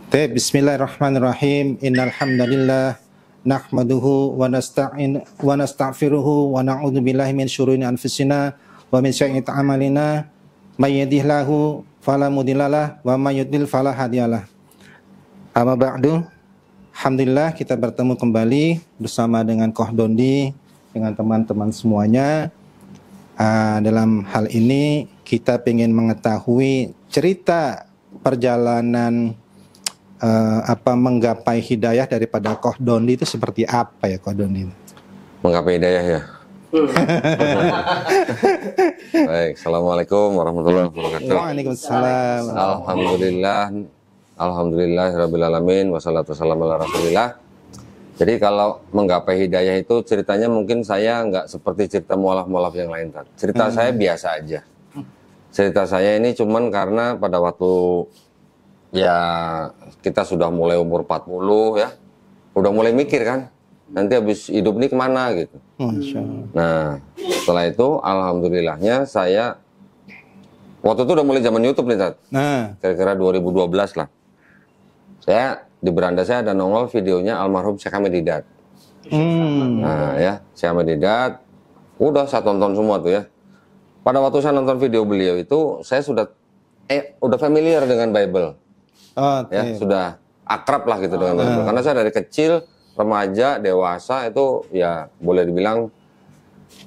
Bismillahirrahmanirrahim. Innal hamdalillah nahmaduhu wa nastaghfiruhu wa na'udzu billahi min syururi anfusina wa min sayyiati a'malina. May yahdihillahu fala mudhillalah wa may yudhlil fala hadiyalah. Amma ba'du. Alhamdulillah kita bertemu kembali bersama dengan Koh Dondi, dengan teman-teman semuanya. Dalam hal ini kita ingin mengetahui cerita perjalanan menggapai hidayah daripada Koh Dondi itu seperti apa ya Koh Dondi? Menggapai hidayah ya. Baik, assalamualaikum warahmatullahi wabarakatuh. Waalaikumsalam. Alhamdulillah rabbil wassalatu wassalamu ala rasulillah. Jadi kalau menggapai hidayah itu ceritanya mungkin saya nggak seperti cerita mualaf-mualaf yang lain. Cerita saya biasa aja. Cerita saya ini cuman karena pada waktu ya kita sudah mulai umur 40 ya, udah mulai mikir kan, nanti habis hidup ini kemana gitu. Masya Allah. Nah setelah itu alhamdulillahnya saya waktu itu udah mulai zaman YouTube nih Tat. Kira-kira 2012 lah. Saya di beranda saya ada nongol videonya almarhum Syekh Hamid Didat. Nah ya, Syekh Hamid Didat udah saya tonton semua tuh ya. Pada waktu saya nonton video beliau itu saya udah familiar dengan Bible. Ya, sudah akrab lah gitu dengan Bible. Karena saya dari kecil, remaja, dewasa itu ya boleh dibilang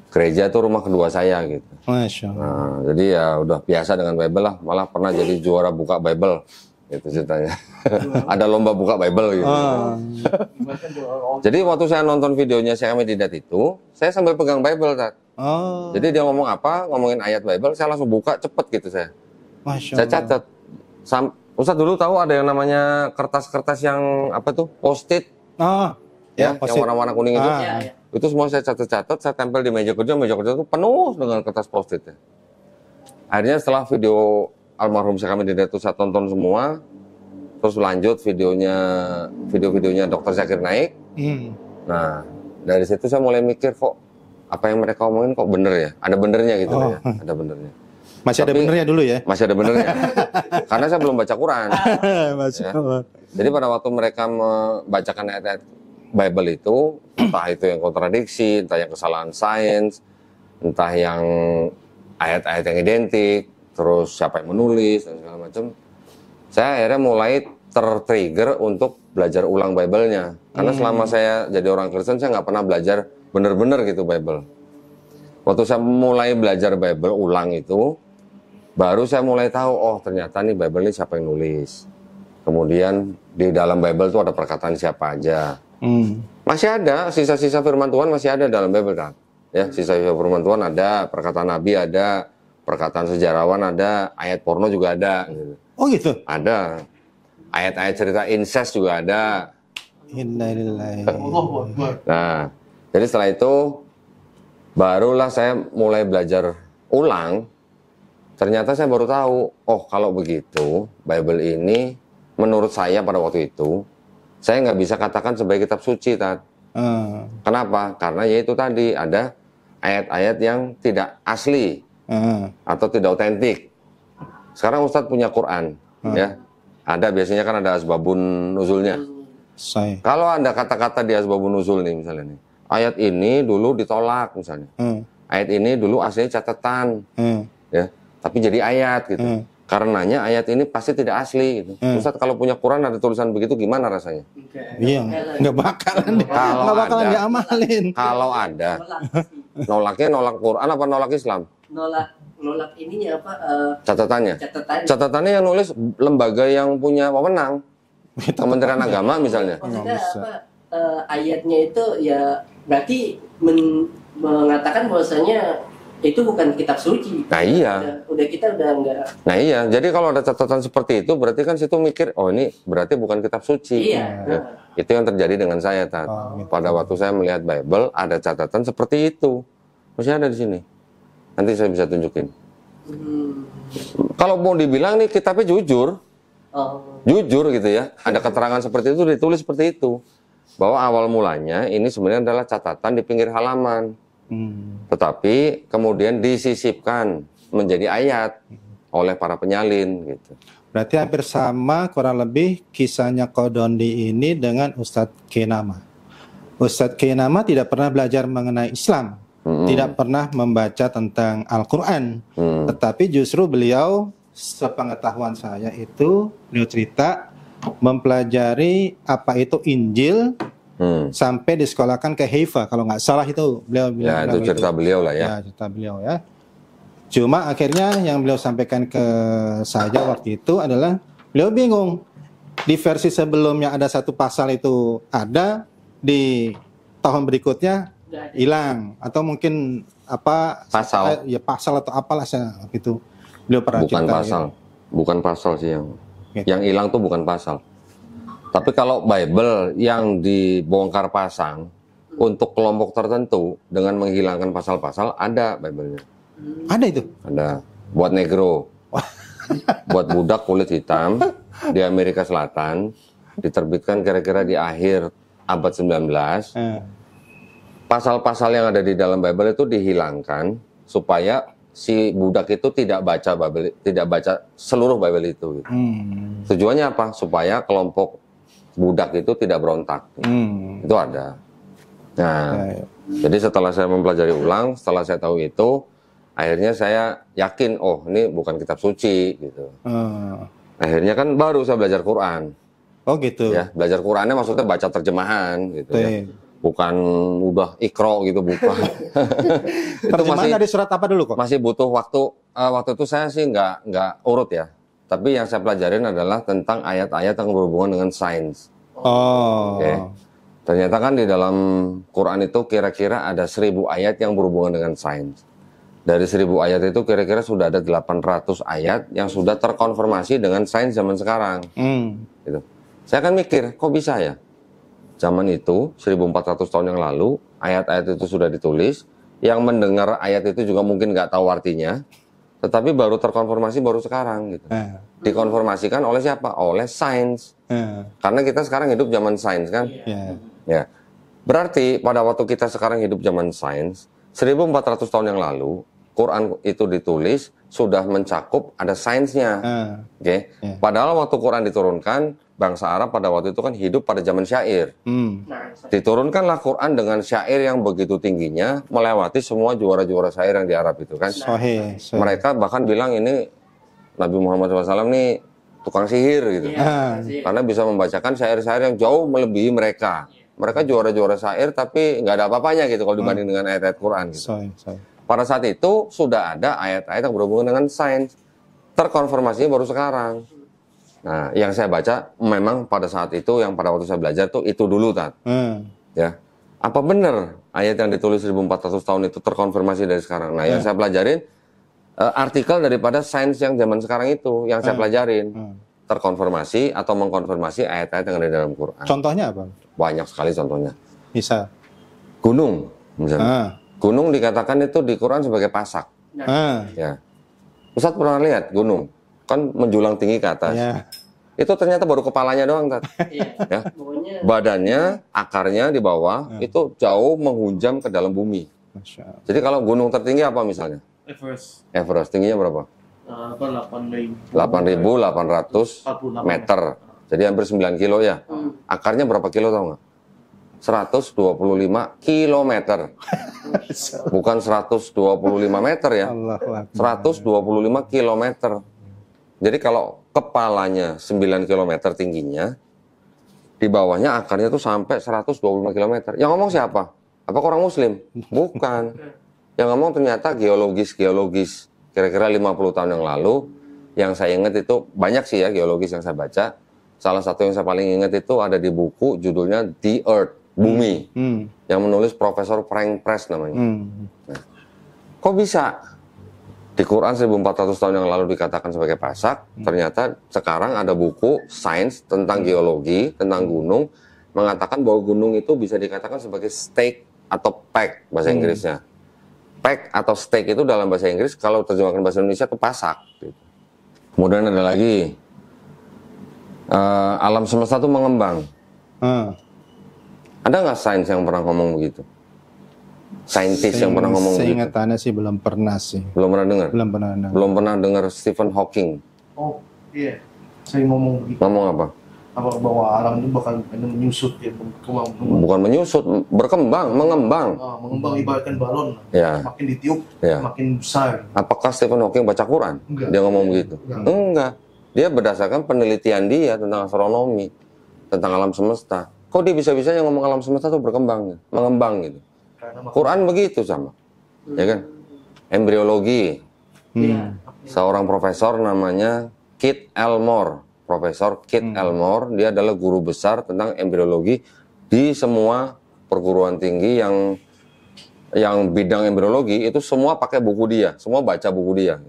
gereja itu rumah kedua saya gitu. Masya Allah. Nah, jadi ya udah biasa dengan Bible lah. Malah pernah jadi juara buka Bible. Itu ceritanya. Ada lomba buka Bible gitu. Jadi waktu saya nonton videonya Syekh Hamid Didat itu, saya sambil pegang Bible, Tat. Jadi dia ngomong apa, ngomongin ayat Bible, saya langsung buka cepet gitu saya. Masya Allah. Saya catat. Ustaz dulu tahu ada yang namanya kertas-kertas yang apa tuh? Post-it. Ya, yang warna-warna kuning itu. Itu semua saya catat-catat, saya tempel di meja kerja itu penuh dengan kertas Post-it. Akhirnya setelah video almarhum Syekh Hamid Didat itu saya tonton semua, terus lanjut video-videonya Dr. Zakir Naik. Nah, dari situ saya mulai mikir kok apa yang mereka omongin kok bener ya? Ada benernya gitu ya, ada benernya. Masih ada benernya dulu ya? Masih ada benernya. Karena saya belum baca Quran. Masya Allah. Jadi pada waktu mereka membacakan ayat-ayat Bible itu, entah itu yang kontradiksi, entah yang kesalahan sains, entah yang ayat-ayat yang identik, terus siapa yang menulis dan segala macam, saya akhirnya mulai tertrigger untuk belajar ulang Bible-nya. Karena selama saya jadi orang Kristen, saya nggak pernah belajar bener-bener gitu Bible. Waktu saya mulai belajar Bible ulang itu, baru saya mulai tahu, oh ternyata nih Bible ini siapa yang nulis. Kemudian di dalam Bible itu ada perkataan siapa aja. Masih ada, sisa-sisa firman Tuhan masih ada dalam Bible kan. Ya, sisa-sisa firman Tuhan ada, perkataan Nabi ada, perkataan sejarawan ada, ayat porno juga ada. Gitu. Oh gitu? Ada. Ayat-ayat cerita incest juga ada. Innalillahi. Nah, jadi setelah itu barulah saya mulai belajar ulang. Ternyata saya baru tahu, oh kalau begitu Bible ini menurut saya pada waktu itu saya nggak bisa katakan sebagai kitab suci, Tat. Kenapa? Karena ya itu tadi ada ayat-ayat yang tidak asli. Atau tidak otentik. Sekarang Ustadz punya Quran, ya. Ada biasanya kan ada asbabun nuzulnya. Kalau ada kata-kata di asbabun nuzul nih misalnya nih, ayat ini dulu ditolak misalnya, ayat ini dulu aslinya catatan, ya, tapi jadi ayat gitu. Karenanya ayat ini pasti tidak asli. Gitu. Ustadz kalau punya Quran ada tulisan begitu gimana rasanya? Iya, nggak bakalan diamalin. Kalau ada, nolaknya nolak Quran apa nolak Islam? Nolak ininya apa? Catatannya yang nulis lembaga yang punya wewenang, Kementerian Agama misalnya. Maksudnya apa? Ayatnya itu ya berarti mengatakan bahwasanya itu bukan kitab suci. Nah iya. Udah kita udah enggak. Nah iya. Jadi kalau ada catatan seperti itu berarti kan situ mikir, oh ini berarti bukan kitab suci. Iya. Ya. Itu yang terjadi dengan saya, Tat. Gitu. Pada waktu saya melihat Bible ada catatan seperti itu. Masih ada di sini. Nanti saya bisa tunjukin. Kalau mau dibilang nih kitabnya jujur, jujur gitu ya. Ada keterangan seperti itu ditulis seperti itu. Bahwa awal mulanya ini sebenarnya adalah catatan di pinggir halaman. Tetapi kemudian disisipkan menjadi ayat oleh para penyalin gitu. Berarti hampir sama kurang lebih kisahnya Qadondi ini dengan Ustadz Kenama. Ustadz Kenama tidak pernah belajar mengenai Islam, tidak pernah membaca tentang Al-Quran, tetapi justru beliau, sepengetahuan saya itu, beliau cerita mempelajari apa itu Injil sampai disekolahkan ke Haifa, kalau nggak salah itu beliau bilang. Ya, itu cerita beliau lah ya. Ya, cerita beliau ya. Cuma akhirnya yang beliau sampaikan ke saya waktu itu adalah beliau bingung. Di versi sebelumnya ada satu pasal itu ada, di tahun berikutnya hilang, atau mungkin apa Pasal. ya pasal atau apalah saya gitu. Beliau pernah Bukan cerita, pasal. gitu. Bukan pasal sih yang Gitu. yang hilang tuh bukan pasal. Tapi kalau Bible yang dibongkar pasang untuk kelompok tertentu dengan menghilangkan pasal-pasal, ada Bible-nya. Ada itu. Ada buat negro, buat budak kulit hitam di Amerika Selatan, diterbitkan kira-kira di akhir abad 19. Pasal-pasal yang ada di dalam Bible itu dihilangkan supaya si budak itu tidak baca Bible, tidak baca seluruh Bible itu. Gitu. Tujuannya apa? Supaya kelompok budak itu tidak berontak. Itu ada. Nah, jadi setelah saya mempelajari ulang, setelah saya tahu itu, akhirnya saya yakin, oh ini bukan kitab suci gitu. Akhirnya kan baru saya belajar Quran. Oh gitu. Ya, belajar Qurannya maksudnya baca terjemahan gitu ya. Bukan udah ikro gitu, bukan. Itu masih dari surat apa dulu kok? Masih butuh waktu. Waktu itu saya sih nggak urut ya. Tapi yang saya pelajarin adalah tentang ayat-ayat yang berhubungan dengan sains. Oh. Oke. Ternyata kan di dalam Quran itu kira-kira ada 1000 ayat yang berhubungan dengan sains. Dari 1000 ayat itu kira-kira sudah ada 800 ayat yang sudah terkonfirmasi dengan sains zaman sekarang. Gitu. Saya kan mikir, kok bisa ya? Zaman itu, 1400 tahun yang lalu, ayat-ayat itu sudah ditulis, yang mendengar ayat itu juga mungkin nggak tahu artinya, tetapi baru terkonfirmasi baru sekarang. Gitu. Dikonfirmasikan oleh siapa? Oleh sains. Karena kita sekarang hidup zaman sains kan? Ya. Berarti pada waktu kita sekarang hidup zaman sains, 1400 tahun yang lalu, Quran itu ditulis, sudah mencakup ada sainsnya. Oke. Padahal waktu Quran diturunkan, bangsa Arab pada waktu itu kan hidup pada zaman syair. Diturunkanlah Quran dengan syair yang begitu tingginya, melewati semua juara-juara syair yang di Arab itu kan. Mereka bahkan bilang ini Nabi Muhammad SAW nih tukang sihir gitu. Karena bisa membacakan syair-syair yang jauh melebihi mereka. Mereka juara-juara syair tapi nggak ada apa-apanya gitu kalau dibanding dengan ayat-ayat Quran. Gitu. Pada saat itu sudah ada ayat-ayat yang berhubungan dengan sains. Terkonfirmasinya baru sekarang. Nah, yang saya baca memang pada saat itu, yang pada waktu saya belajar tuh itu dulu, Tat. Ya. Apa benar ayat yang ditulis 1400 tahun itu terkonfirmasi dari sekarang? Nah, yang saya pelajarin artikel daripada sains yang zaman sekarang itu, yang saya pelajarin. Terkonfirmasi atau mengkonfirmasi ayat-ayat yang ada di dalam Quran. Contohnya apa? Banyak sekali contohnya. Bisa. Gunung, misalnya. Gunung dikatakan itu di Quran sebagai pasak. Ya. Ustadz pernah lihat gunung? Kan menjulang tinggi ke atas. Itu ternyata baru kepalanya doang, Tat. Ya. Badannya, akarnya di bawah, itu jauh menghunjam ke dalam bumi. Jadi kalau gunung tertinggi apa misalnya? Everest. Tingginya berapa? 8.800 meter. Jadi hampir 9 kilo ya. Akarnya berapa kilo tau nggak? 125 kilometer. Bukan 125 meter ya. 125 kilometer. Jadi kalau kepalanya 9 kilometer tingginya, di bawahnya akarnya tuh sampai 125 kilometer. Yang ngomong siapa? Apakah orang Muslim? Bukan. Yang ngomong ternyata geologis. Kira-kira 50 tahun yang lalu, yang saya ingat itu banyak sih ya geologis yang saya baca. Salah satu yang saya paling ingat itu ada di buku judulnya The Earth, Bumi, yang menulis Profesor Frank Press namanya. Nah, kok bisa di Quran 1400 tahun yang lalu dikatakan sebagai pasak, ternyata sekarang ada buku sains tentang geologi, tentang gunung, mengatakan bahwa gunung itu bisa dikatakan sebagai stake atau pack bahasa Inggrisnya. Pack atau stake itu dalam bahasa Inggris, kalau terjemahkan bahasa Indonesia itu pasak. Kemudian ada lagi, alam semesta itu mengembang. Ada nggak sains yang pernah ngomong begitu? Saintis yang pernah ngomong begitu? Seingatannya sih belum pernah sih. Belum pernah dengar? Belum pernah dengar. Belum pernah dengar Stephen Hawking? Oh, iya. saya ngomong begitu. Ngomong apa? Bahwa alam itu bakal menyusut ya, Bukan menyusut, berkembang, mengembang. mengembang ibaratkan balon. Ya. Makin ditiup, Ya. makin besar. Apakah Stephen Hawking baca Quran? Enggak. Dia ngomong begitu? Enggak. Dia berdasarkan penelitian dia tentang astronomi, tentang alam semesta. Kok dia bisa-bisanya ngomong alam semesta itu berkembang, mengembang gitu. Quran begitu sama, ya kan? Embriologi. Iya. Seorang profesor namanya Kit Elmore. Profesor Kit Elmore, dia adalah guru besar tentang embriologi di semua perguruan tinggi yang bidang embriologi itu semua pakai buku dia, semua baca buku dia.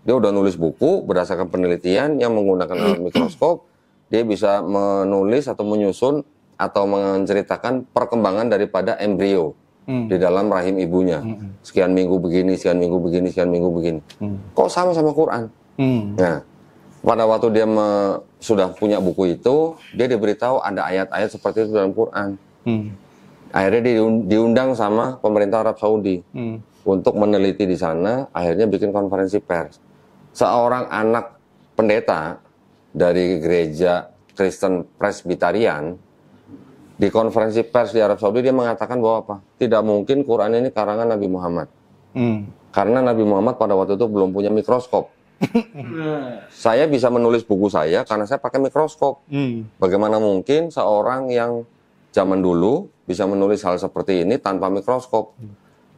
Dia udah nulis buku berdasarkan penelitian yang menggunakan alat mikroskop, dia bisa menulis atau menyusun atau menceritakan perkembangan daripada embrio di dalam rahim ibunya. Sekian minggu begini, sekian minggu begini, sekian minggu begini. Kok sama Quran? Nah, pada waktu dia sudah punya buku itu, dia diberitahu ada ayat-ayat seperti itu dalam Quran. Akhirnya dia diundang sama pemerintah Arab Saudi untuk meneliti di sana. Akhirnya bikin konferensi pers. Seorang anak pendeta dari gereja Kristen Presbyterian di konferensi pers di Arab Saudi dia mengatakan bahwa apa? Tidak mungkin Quran ini karangan Nabi Muhammad. Karena Nabi Muhammad pada waktu itu belum punya mikroskop. Saya bisa menulis buku saya karena saya pakai mikroskop. Bagaimana mungkin seorang yang zaman dulu bisa menulis hal seperti ini tanpa mikroskop?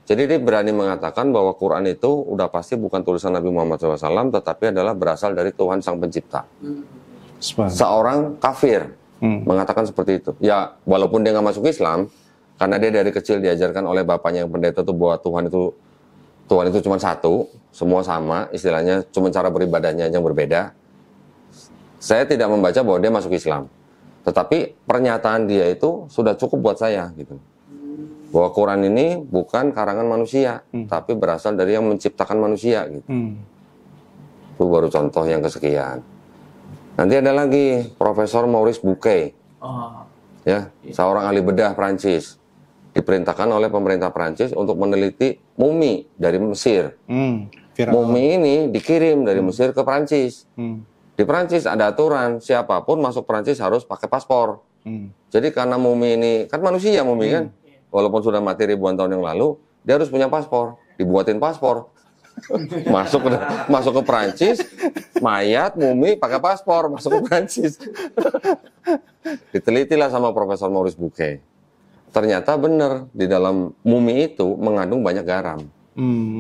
Jadi dia berani mengatakan bahwa Quran itu udah pasti bukan tulisan Nabi Muhammad SAW, tetapi adalah berasal dari Tuhan Sang Pencipta. Seorang kafir mengatakan seperti itu. Ya, walaupun dia nggak masuk Islam, karena dia dari kecil diajarkan oleh bapaknya yang pendeta itu bahwa Tuhan itu cuma satu, semua sama, istilahnya cuma cara beribadahnya yang berbeda. Saya tidak membaca bahwa dia masuk Islam. Tetapi pernyataan dia itu sudah cukup buat saya gitu. Bahwa Quran ini bukan karangan manusia, tapi berasal dari yang menciptakan manusia gitu. Itu baru contoh yang kesekian. Nanti ada lagi Profesor Maurice Bucaille. Ya, seorang ahli bedah Prancis. Diperintahkan oleh pemerintah Prancis untuk meneliti mumi dari Mesir. Mumi ini dikirim dari Mesir ke Prancis. Di Prancis ada aturan, siapapun masuk Prancis harus pakai paspor. Jadi karena mumi ini, kan manusia mumi kan, walaupun sudah mati ribuan tahun yang lalu, dia harus punya paspor, dibuatin paspor. masuk ke Prancis, mayat, mumi, pakai paspor, masuk ke Prancis. Ditelitilah sama Profesor Maurice Bucaille. Ternyata benar, di dalam mumi itu mengandung banyak garam.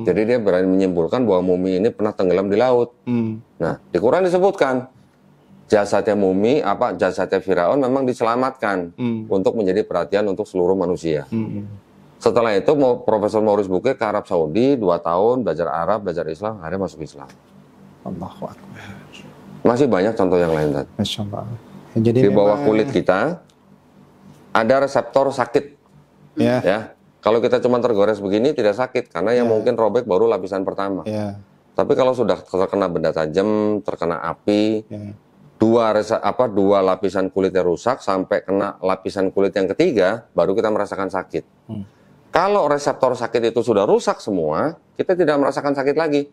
Jadi dia berani menyimpulkan bahwa mumi ini pernah tenggelam di laut. Nah, di Quran disebutkan jasadnya mumi, jasadnya Firaun memang diselamatkan untuk menjadi perhatian untuk seluruh manusia. Setelah itu Profesor Maurice Bucaille ke Arab Saudi 2 tahun belajar Arab, belajar Islam, akhirnya masuk Islam. Allahu Akbar. Masih banyak contoh yang lain tadi. Masya Allah. Jadi di bawah kulit kita ada reseptor sakit. Ya. Kalau kita cuma tergores begini tidak sakit karena yang mungkin robek baru lapisan pertama. Tapi kalau sudah terkena benda tajam, terkena api, dua lapisan kulitnya rusak sampai kena lapisan kulit yang ketiga, baru kita merasakan sakit. Kalau reseptor sakit itu sudah rusak semua, kita tidak merasakan sakit lagi.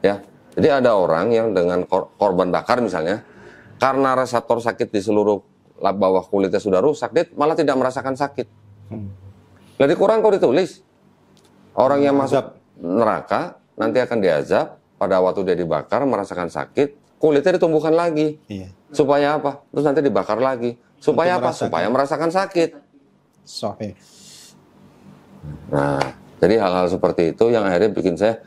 Ya. Jadi ada orang yang dengan korban bakar misalnya, karena reseptor sakit di seluruh bawah kulitnya sudah rusak, dia malah tidak merasakan sakit. Di Quran kok ditulis orang yang masuk neraka nanti akan diazab, pada waktu dia dibakar merasakan sakit, kulitnya ditumbuhkan lagi. Supaya apa? Terus nanti dibakar lagi. Supaya apa? Supaya merasakan sakit. Sahih. Nah, jadi hal-hal seperti itu yang akhirnya bikin saya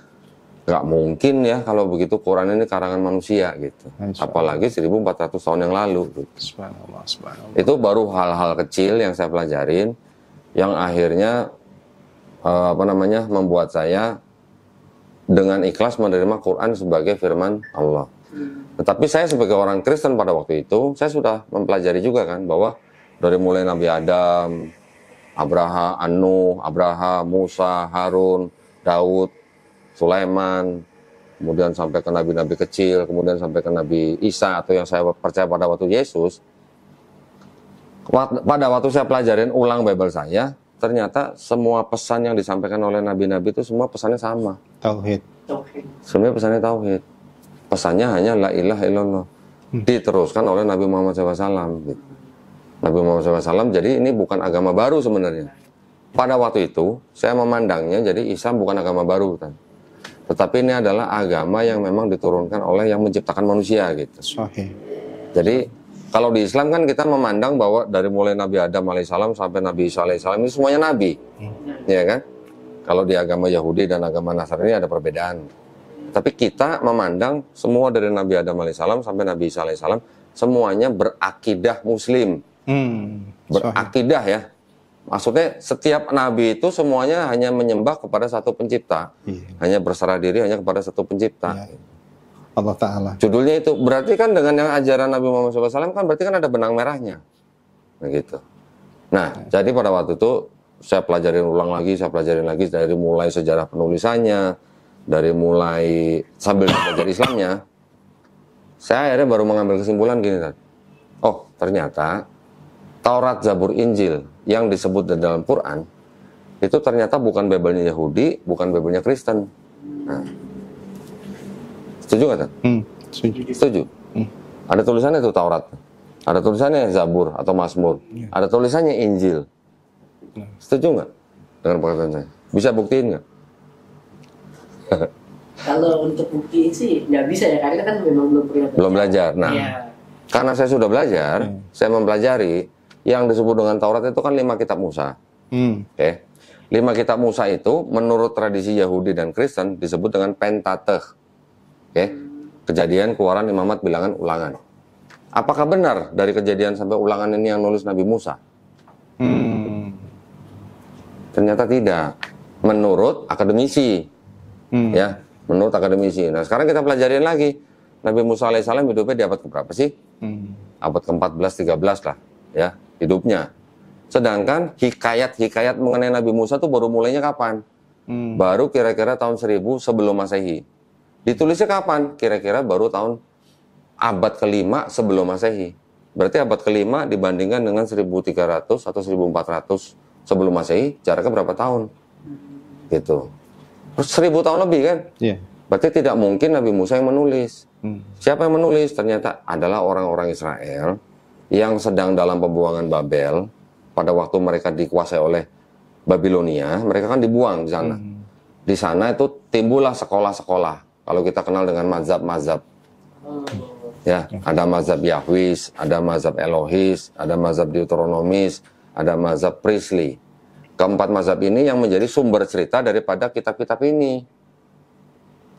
nggak mungkin ya kalau begitu Quran ini karangan manusia gitu. Apalagi 1400 tahun yang lalu gitu. Subhanallah. Itu baru hal-hal kecil yang saya pelajarin yang akhirnya membuat saya dengan ikhlas menerima Quran sebagai firman Allah. Tetapi saya sebagai orang Kristen pada waktu itu, saya sudah mempelajari juga kan bahwa dari mulai Nabi Adam, Abraham, Musa, Harun, Daud, Sulaiman, kemudian sampai ke nabi-nabi kecil, kemudian sampai ke Nabi Isa atau yang saya percaya pada waktu Yesus. Pada waktu saya pelajarin ulang Bible saya, ternyata semua pesan yang disampaikan oleh nabi-nabi itu semua pesannya sama. Tauhid. Sebenarnya pesannya tauhid. Pesannya hanya la ilaha illallah. diteruskan oleh Nabi Muhammad SAW. Gitu. Nabi Muhammad SAW, jadi ini bukan agama baru sebenarnya. Pada waktu itu, saya memandangnya jadi Islam bukan agama baru. Kan? Tetapi ini adalah agama yang memang diturunkan oleh yang menciptakan manusia. Gitu. Sahih. Jadi, kalau di Islam kan kita memandang bahwa dari mulai Nabi Adam alaihissalam sampai Nabi Isa alaihissalam ini semuanya Nabi. Ya kan? Kalau di agama Yahudi dan agama Nasrani ada perbedaan. Tapi kita memandang semua dari Nabi Adam alaihissalam sampai Nabi Isa alaihissalam semuanya berakidah Muslim. Berakidah ya. Maksudnya setiap nabi itu semuanya hanya menyembah kepada satu pencipta. Hanya berserah diri hanya kepada satu pencipta. Allah Ta'ala. Judulnya itu. Berarti kan dengan yang ajaran Nabi Muhammad SAW kan berarti kan ada benang merahnya. Begitu. Nah, jadi pada waktu itu saya pelajarin ulang lagi, saya pelajarin lagi dari mulai sejarah penulisannya, dari mulai sambil belajar Islamnya. Saya akhirnya baru mengambil kesimpulan gini kan. Oh, ternyata Taurat, Zabur, Injil yang disebut di dalam Quran itu ternyata bukan Bible-nya Yahudi, bukan Bible-nya Kristen. Nah, setuju nggak? Setuju. Ada tulisannya itu Taurat, ada tulisannya Zabur atau Mazmur, ada tulisannya Injil. Setuju nggak dengan perkataan saya? Bisa buktiin nggak? Kalau untuk buktiin sih nggak bisa ya, karena kan memang belum pernah belajar. Belum belajar. Nah, karena saya sudah belajar, saya mempelajari. Yang disebut dengan Taurat itu kan 5 kitab Musa. Oke. 5 kitab Musa itu menurut tradisi Yahudi dan Kristen disebut dengan Pentateuch. Oke. Kejadian, Keluaran, Imamat, Bilangan, Ulangan. Apakah benar dari Kejadian sampai Ulangan ini yang nulis Nabi Musa? Ternyata tidak. Menurut akademisi. Ya, menurut akademisi. Nah, sekarang kita pelajarin lagi. Nabi Musa alaihissalam hidupnya di abad keberapa sih? Abad ke-14, 13 lah. Ya, hidupnya. Sedangkan hikayat-hikayat mengenai Nabi Musa itu baru mulainya kapan? Baru kira-kira tahun 1000 sebelum Masehi. Ditulisnya kapan? Kira-kira baru tahun abad ke-5 sebelum Masehi. Berarti abad ke-5 dibandingkan dengan 1300 atau 1400 sebelum Masehi, jaraknya berapa tahun? Gitu. Terus 1000 tahun lebih kan? Berarti tidak mungkin Nabi Musa yang menulis. Siapa yang menulis? Ternyata adalah orang-orang Israel yang sedang dalam pembuangan Babel. Pada waktu mereka dikuasai oleh Babilonia, mereka kan dibuang di sana. Di sana itu timbullah sekolah-sekolah. Kalau kita kenal dengan mazhab-mazhab. Ya, ada mazhab Yahwis, ada mazhab Elohis, ada mazhab Deuteronomis, ada mazhab Priestly. Keempat mazhab ini yang menjadi sumber cerita daripada kitab-kitab ini.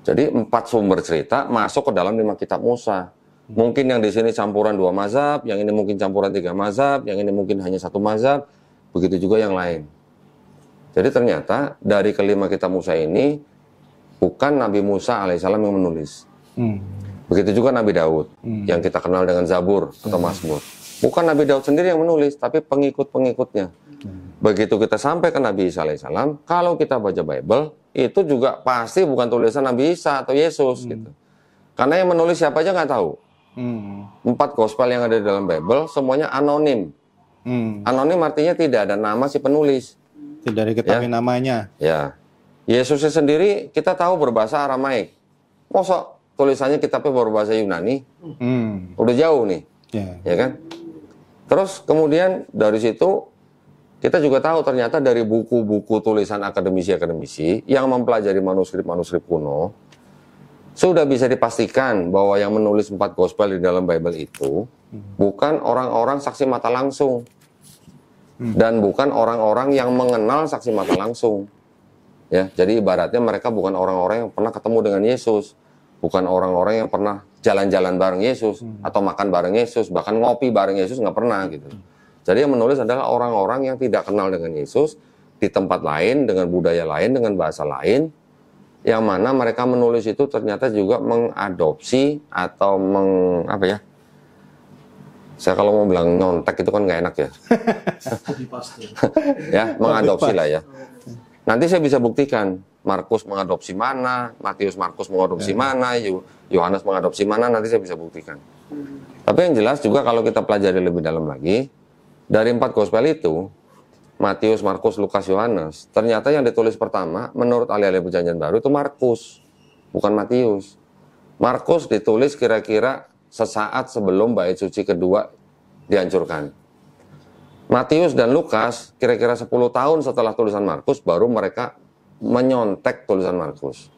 Jadi 4 sumber cerita masuk ke dalam 5 kitab Musa. Mungkin yang di sini campuran 2 mazhab, yang ini mungkin campuran 3 mazhab, yang ini mungkin hanya 1 mazhab, begitu juga yang lain. Jadi ternyata dari kelima kitab Musa ini bukan Nabi Musa alaihissalam yang menulis. Begitu juga Nabi Daud yang kita kenal dengan Zabur atau Mazmur. Bukan Nabi Daud sendiri yang menulis, tapi pengikut-pengikutnya. Begitu kita sampai ke Nabi Isa alaihissalam, kalau kita baca Bible, itu juga pasti bukan tulisan Nabi Isa atau Yesus gitu. Karena yang menulis siapa aja nggak tahu. 4 gospel yang ada di dalam Bible semuanya anonim. Anonim artinya tidak ada nama si penulis. Tidak diketahui namanya. Ya. Yesusnya sendiri kita tahu berbahasa Aramaik. Mosok tulisannya kitabnya berbahasa Yunani. Udah jauh nih. Ya kan? Terus kemudian dari situ kita juga tahu ternyata dari buku-buku tulisan akademisi-akademisi yang mempelajari manuskrip-manuskrip kuno, sudah bisa dipastikan bahwa yang menulis 4 gospel di dalam Bible itu bukan orang-orang saksi mata langsung. Dan bukan orang-orang yang mengenal saksi mata langsung. Ya, jadi ibaratnya mereka bukan orang-orang yang pernah ketemu dengan Yesus. Bukan orang-orang yang pernah jalan-jalan bareng Yesus. Atau makan bareng Yesus. Bahkan ngopi bareng Yesus nggak pernah gitu. Jadi yang menulis adalah orang-orang yang tidak kenal dengan Yesus. Di tempat lain, dengan budaya lain, dengan bahasa lain. Yang mana mereka menulis itu ternyata juga mengadopsi atau saya kalau mau bilang nyontek itu kan nggak enak ya. Ya, mengadopsi lah ya. Nanti saya bisa buktikan Markus mengadopsi mana, Matius Markus mengadopsi mana, Yohanes mengadopsi mana, nanti saya bisa buktikan. Tapi yang jelas juga kalau kita pelajari lebih dalam lagi, dari 4 gospel itu, Matius, Markus, Lukas, Yohanes, ternyata yang ditulis pertama menurut ahli-ahli Perjanjian Baru itu Markus, bukan Matius. Markus ditulis kira-kira sesaat sebelum bait suci kedua dihancurkan. Matius dan Lukas kira-kira 10 tahun setelah tulisan Markus baru mereka menyontek tulisan Markus.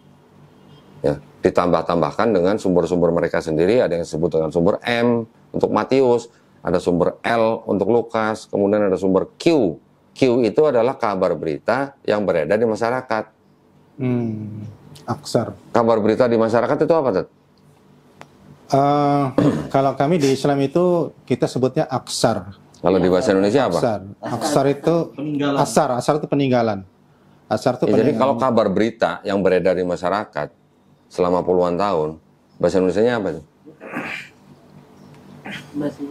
Ya, ditambah-tambahkan dengan sumber-sumber mereka sendiri, ada yang disebut dengan sumber M untuk Matius, ada sumber L untuk Lukas, kemudian ada sumber Q. Q itu adalah kabar berita yang beredar di masyarakat. Aksar. Kabar berita di masyarakat itu apa, Ted? Kalau kami di Islam itu kita sebutnya aksar. Kalau di bahasa Indonesia apa? Aksar. Aksar itu Peninggalan. asar itu peninggalan. Asar itu Ya, jadi peninggalan. kalau kabar berita yang beredar di masyarakat selama puluhan tahun, bahasa Indonesianya apa tuh? Masih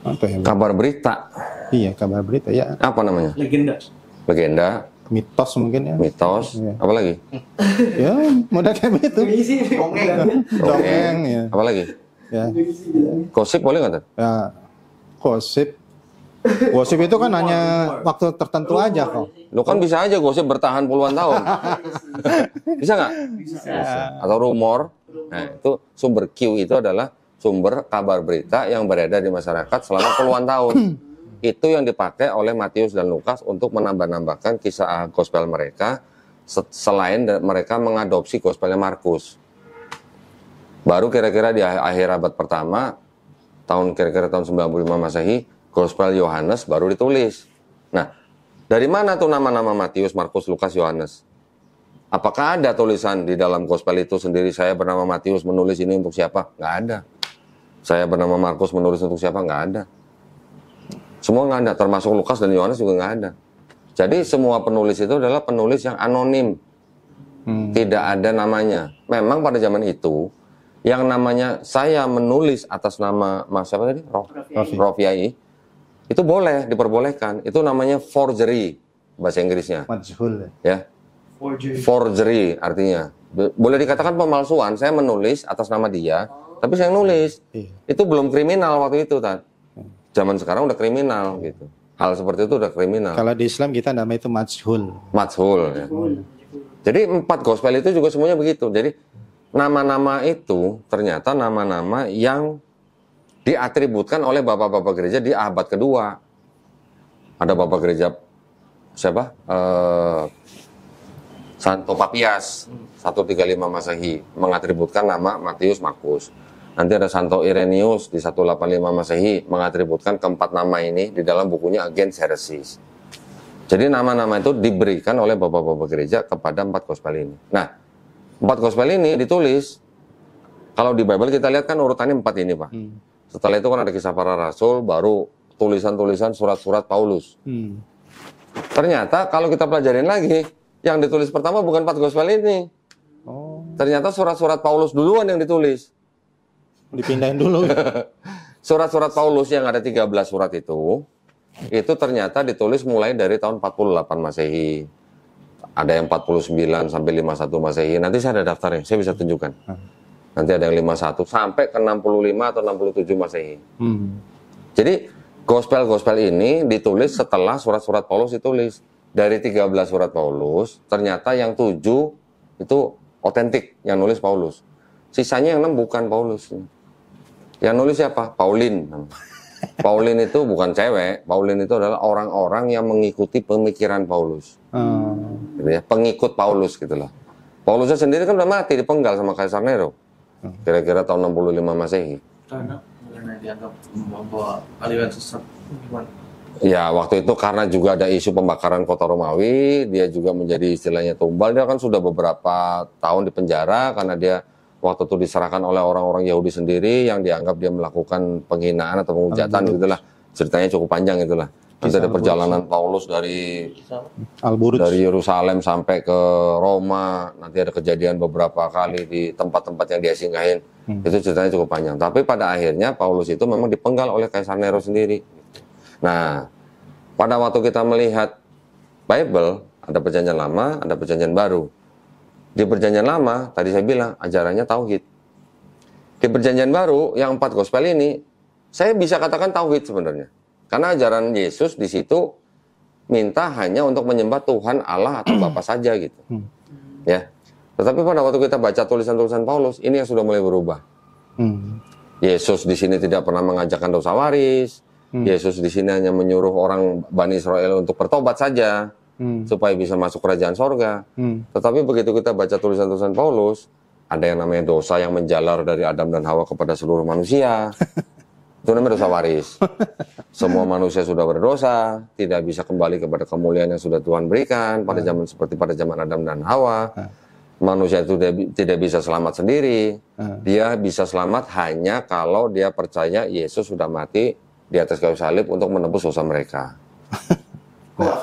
Apa ya? Kabar berita. Iya, kabar berita ya. Apa namanya? Legenda. Legenda, Mitos mungkin ya. mitos, Iya. apa lagi? Ya, modal kayak begitu. Dongeng ya. Apa lagi? Ya. Gosip boleh nggak, Ted? Ya. Gosip. Gosip itu kan hanya waktu tertentu aja kok. Lo kan bisa aja gosip bertahan puluhan tahun. Bisa nggak? bisa. Atau rumor. Nah, itu sumber Q itu adalah sumber kabar berita yang beredar di masyarakat selama puluhan tahun. Itu yang dipakai oleh Matius dan Lukas untuk menambah-nambahkan kisah gospel mereka selain mereka mengadopsi gospelnya Markus. Baru kira-kira di akhir abad pertama, kira-kira tahun 95 Masehi, gospel Yohanes baru ditulis. Nah, dari mana tuh nama-nama Matius, Markus, Lukas, Yohanes? Apakah ada tulisan di dalam gospel itu sendiri, saya bernama Matius menulis ini untuk siapa? Nggak ada. Saya bernama Markus menulis untuk siapa? Nggak ada. Semua nggak ada, termasuk Lukas dan Yohanes juga nggak ada. Jadi semua penulis itu adalah penulis yang anonim. Tidak ada namanya. Memang pada zaman itu, yang namanya saya menulis atas nama Mas siapa tadi? Rofiai, itu boleh, diperbolehkan. Itu namanya forgery, bahasa Inggrisnya. Majhul. Ya, Forgery. forgery artinya. Boleh dikatakan pemalsuan, saya menulis atas nama dia, tapi saya nulis. Iya. Itu belum kriminal waktu itu, Tan. Zaman sekarang udah kriminal gitu. Hal seperti itu udah kriminal. Kalau di Islam kita nama itu majhul. Majhul ya. Jadi 4 gospel itu juga semuanya begitu. Jadi nama-nama itu ternyata nama-nama yang diatributkan oleh bapak-bapak gereja di abad kedua. Ada bapak gereja siapa? Santo Papias 135 Masehi mengatributkan nama Matius, Markus. Nanti ada Santo Irenaeus di 185 Masehi mengatributkan keempat nama ini di dalam bukunya Against Heresies. Jadi nama-nama itu diberikan oleh bapak-bapak gereja kepada 4 gospel ini. Nah, 4 gospel ini ditulis, kalau di Bible kita lihat kan urutannya 4 ini, Pak. Setelah itu kan ada kisah para rasul, baru tulisan-tulisan surat-surat Paulus. Ternyata kalau kita pelajarin lagi, yang ditulis pertama bukan 4 gospel ini. Ternyata surat-surat Paulus duluan yang ditulis. Dipindahin dulu. Surat-surat Paulus yang ada 13 surat itu ternyata ditulis mulai dari tahun 48 Masehi. Ada yang 49 sampai 51 Masehi. Nanti saya ada daftarnya, saya bisa tunjukkan. Nanti ada yang 51 sampai ke 65 atau 67 Masehi. Jadi gospel-gospel ini ditulis setelah surat-surat Paulus ditulis. Dari 13 surat Paulus, ternyata yang 7 itu otentik, yang nulis Paulus. Sisanya yang 6 bukan Paulus. Yang nulis siapa? Paulin. Paulin itu bukan cewek. Paulin itu adalah orang-orang yang mengikuti pemikiran Paulus. Gitu ya, pengikut Paulus gitulah. Paulusnya sendiri kan udah mati dipenggal sama Kaisar Nero. Kira-kira tahun 65 Masehi. Karena dianggap membawa aliran sesat. Gimana? Ya, waktu itu karena juga ada isu pembakaran kota Romawi, dia juga menjadi istilahnya tumbal. Dia kan sudah beberapa tahun di penjara karena dia waktu itu diserahkan oleh orang-orang Yahudi sendiri yang dianggap dia melakukan penghinaan atau penghujatan gitulah. Ceritanya cukup panjang itulah. Nanti ada perjalanan Paulus dari Yerusalem sampai ke Roma. Nanti ada kejadian beberapa kali di tempat-tempat yang dia singgahin. Itu ceritanya cukup panjang. Tapi pada akhirnya Paulus itu memang dipenggal oleh Kaisar Nero sendiri. Nah, pada waktu kita melihat Bible, ada perjanjian lama, ada perjanjian baru. Di perjanjian lama, tadi saya bilang, ajarannya tauhid. Di perjanjian baru, yang 4 gospel ini, saya bisa katakan tauhid sebenarnya. Karena ajaran Yesus di situ minta hanya untuk menyembah Tuhan Allah atau Bapa saja gitu. Ya. Tetapi pada waktu kita baca tulisan-tulisan Paulus, ini yang sudah mulai berubah. Yesus di sini tidak pernah mengajarkan dosa waris. Yesus di sini hanya menyuruh orang Bani Israel untuk bertobat saja supaya bisa masuk kerajaan sorga. Tetapi begitu kita baca tulisan-tulisan Paulus, ada yang namanya dosa yang menjalar dari Adam dan Hawa kepada seluruh manusia. Itu namanya dosa waris. Semua manusia sudah berdosa, tidak bisa kembali kepada kemuliaan yang sudah Tuhan berikan pada zaman seperti pada zaman Adam dan Hawa. Manusia itu tidak bisa selamat sendiri. Dia bisa selamat hanya kalau dia percaya Yesus sudah mati di atas kayu salib untuk menebus dosa mereka.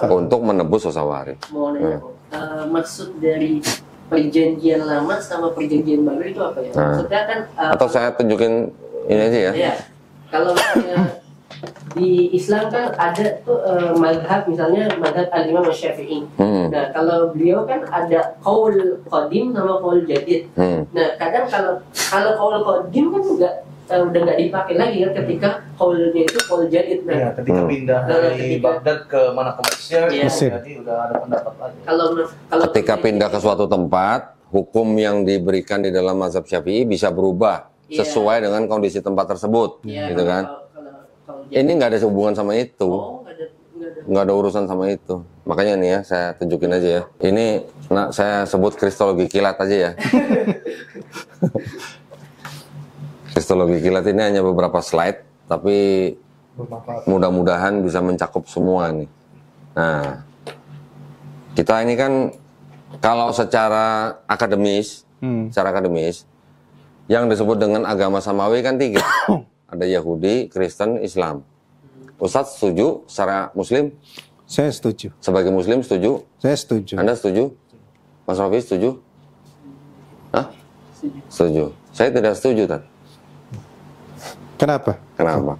Untuk menebus dosa waris. Mau nanya, maksud dari perjanjian lama sama perjanjian baru itu apa ya? Maksudnya kan atau saya tunjukin ini aja ya. Ya, kalau misalnya di Islam kan ada tuh madhab, misalnya madhab al-Imam Syafi'i. Nah, kalau beliau kan ada qaul qadim sama qaul jadid. Nah, kadang kalau qaul qadim kan udah nggak dipakai lagi kan ketika qaulnya itu qaul jadid. Nah, Ya, ketika pindah dari Baghdad ke mana ke Mesir, jadi udah ada pendapat lagi. Kalau Ketika pindah ke suatu tempat, hukum yang diberikan di dalam mazhab Syafi'i bisa berubah sesuai dengan kondisi tempat tersebut, gitu kan? Ini nggak ada hubungan sama itu, nggak ada urusan sama itu. Makanya nih ya, saya tunjukin aja ya. Ini, saya sebut kristologi kilat aja ya. Kristologi kilat ini hanya beberapa slide, tapi mudah-mudahan bisa mencakup semua nih. Nah, kita ini kan kalau secara akademis, yang disebut dengan agama samawi kan 3. Ada Yahudi, Kristen, Islam. Ustadz setuju secara Muslim? Saya setuju. Sebagai Muslim setuju? Saya setuju. Anda setuju? Mas Rofi setuju? Hah? Setuju. Saya tidak setuju, Tad. Kenapa? Kenapa?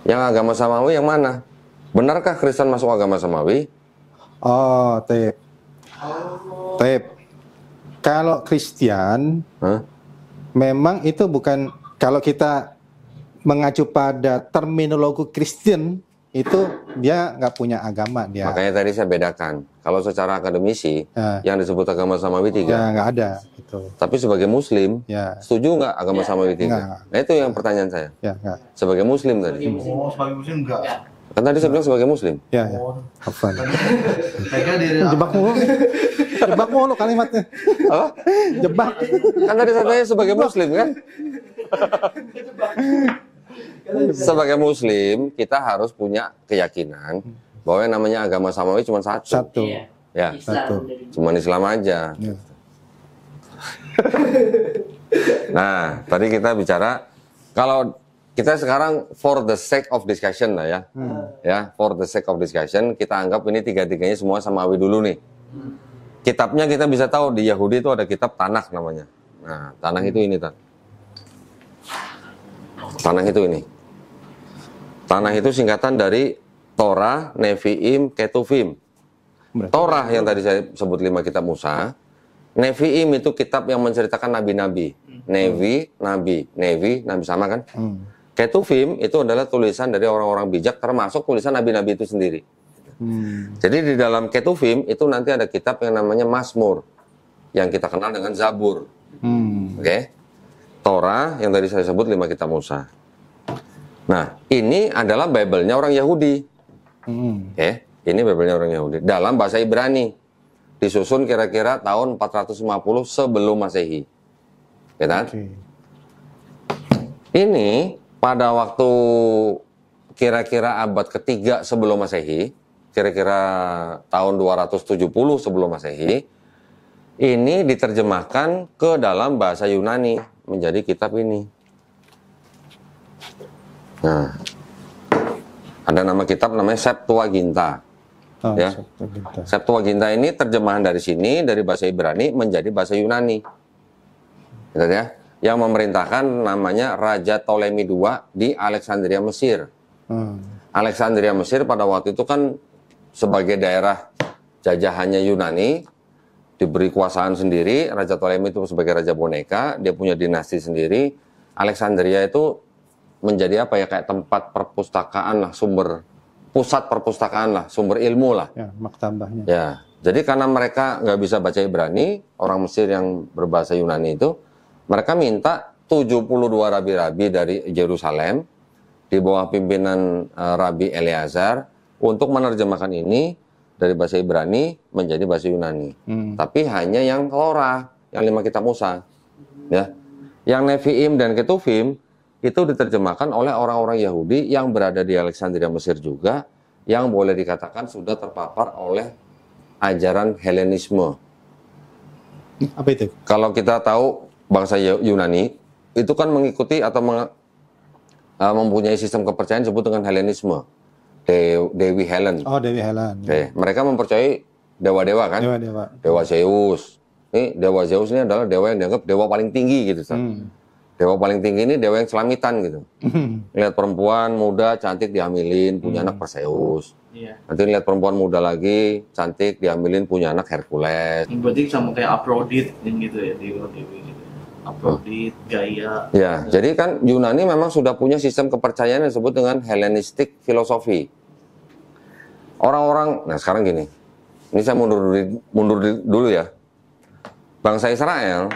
Yang agama samawi yang mana? Benarkah Kristen masuk agama samawi? Oh, Taib. Kalau Kristen, memang itu bukan, kalau kita mengacu pada terminologi Kristen, itu dia nggak punya agama dia. Makanya tadi saya bedakan. Kalau secara akademisi, yang disebut agama samawi 3. Ya, nggak ada. Gitu. Tapi sebagai Muslim, setuju nggak agama samawi 3? Enggak. Nah itu yang pertanyaan saya. Ya, nggak. Sebagai Muslim tadi. Oh, sebagai Muslim enggak. Kan tadi saya bilang sebagai Muslim. Ya, ya. Apa? Saya diri Jebak mulu kalimatnya. Apa? Jebak. Kan tadi saya tanya sebagai Muslim kan? Sebagai Muslim, kita harus punya keyakinan bahwa yang namanya agama samawi cuma satu. Ya, satu. Cuma Islam aja. Ya. Nah, tadi kita bicara kalau kita sekarang for the sake of discussion lah ya. Ya, for the sake of discussion kita anggap ini 3-3-nya semua samawi dulu nih. Kitabnya kita bisa tahu di Yahudi itu ada kitab Tanakh namanya. Nah, Tanakh itu ini, Tanakh itu ini. Tanakh itu singkatan dari Torah, Nevi'im, Ketuvim. Torah yang tadi saya sebut 5 kitab Musa. Nevi'im itu kitab yang menceritakan nabi-nabi. Nevi, nabi sama kan? Ketuvim itu adalah tulisan dari orang-orang bijak, termasuk tulisan nabi-nabi itu sendiri. Jadi di dalam Ketuvim itu nanti ada kitab yang namanya Mazmur, yang kita kenal dengan Zabur. Oke? Torah yang tadi saya sebut 5 kitab Musa. Nah, ini adalah Bible-nya orang Yahudi. Oke? Ini Bible-nya orang Yahudi. Dalam bahasa Ibrani. Disusun kira-kira tahun 450 sebelum Masehi. Ya kan? Ini pada waktu kira-kira abad ketiga sebelum Masehi, kira-kira tahun 270 sebelum Masehi, ini diterjemahkan ke dalam bahasa Yunani menjadi kitab ini. Nah, ada nama kitab namanya Septuaginta. Ya, Septuaginta ini terjemahan dari sini, dari bahasa Ibrani menjadi bahasa Yunani. Gitu ya. Yang memerintahkan namanya Raja Ptolemy II di Alexandria, Mesir. Alexandria, Mesir pada waktu itu kan sebagai daerah jajahannya Yunani, diberi kuasaan sendiri. Raja Ptolemy itu sebagai raja boneka, dia punya dinasti sendiri. Alexandria itu menjadi apa ya, kayak tempat perpustakaan lah, pusat perpustakaan lah, sumber ilmu lah. Ya, maktabahnya. Ya, jadi karena mereka nggak bisa baca Ibrani, orang Mesir yang berbahasa Yunani itu, mereka minta 72 rabi-rabi dari Yerusalem di bawah pimpinan Rabi Eleazar untuk menerjemahkan ini dari bahasa Ibrani menjadi bahasa Yunani. Tapi hanya yang Torah, yang 5 kitab Musa. Ya. Yang Nevi'im dan Ketuvim itu diterjemahkan oleh orang-orang Yahudi yang berada di Alexandria Mesir juga, yang boleh dikatakan sudah terpapar oleh ajaran Helenisme. Apa itu? Kalau kita tahu bangsa Yunani itu kan mengikuti atau mempunyai sistem kepercayaan disebut dengan Helenisme. Dewi Helen. Oh, Dewi Helen. Ya. Mereka mempercayai dewa-dewa kan? Dewa-dewa. Dewa Zeus. Ini dewa Zeus ini adalah dewa yang dianggap dewa paling tinggi gitu. Dewa paling tinggi ini dewa yang selamitan gitu. Lihat perempuan muda cantik dihamilin punya anak Perseus. Nanti lihat perempuan muda lagi cantik dihamilin punya anak Hercules. Berarti sama kayak Aphrodite gitu ya, dewa-dewi gitu. Aphrodite, Gaia. Ya, jadi kan Yunani memang sudah punya sistem kepercayaan yang disebut dengan Hellenistic filosofi. Orang-orang, nah sekarang gini, ini saya mundur dulu ya. Bangsa Israel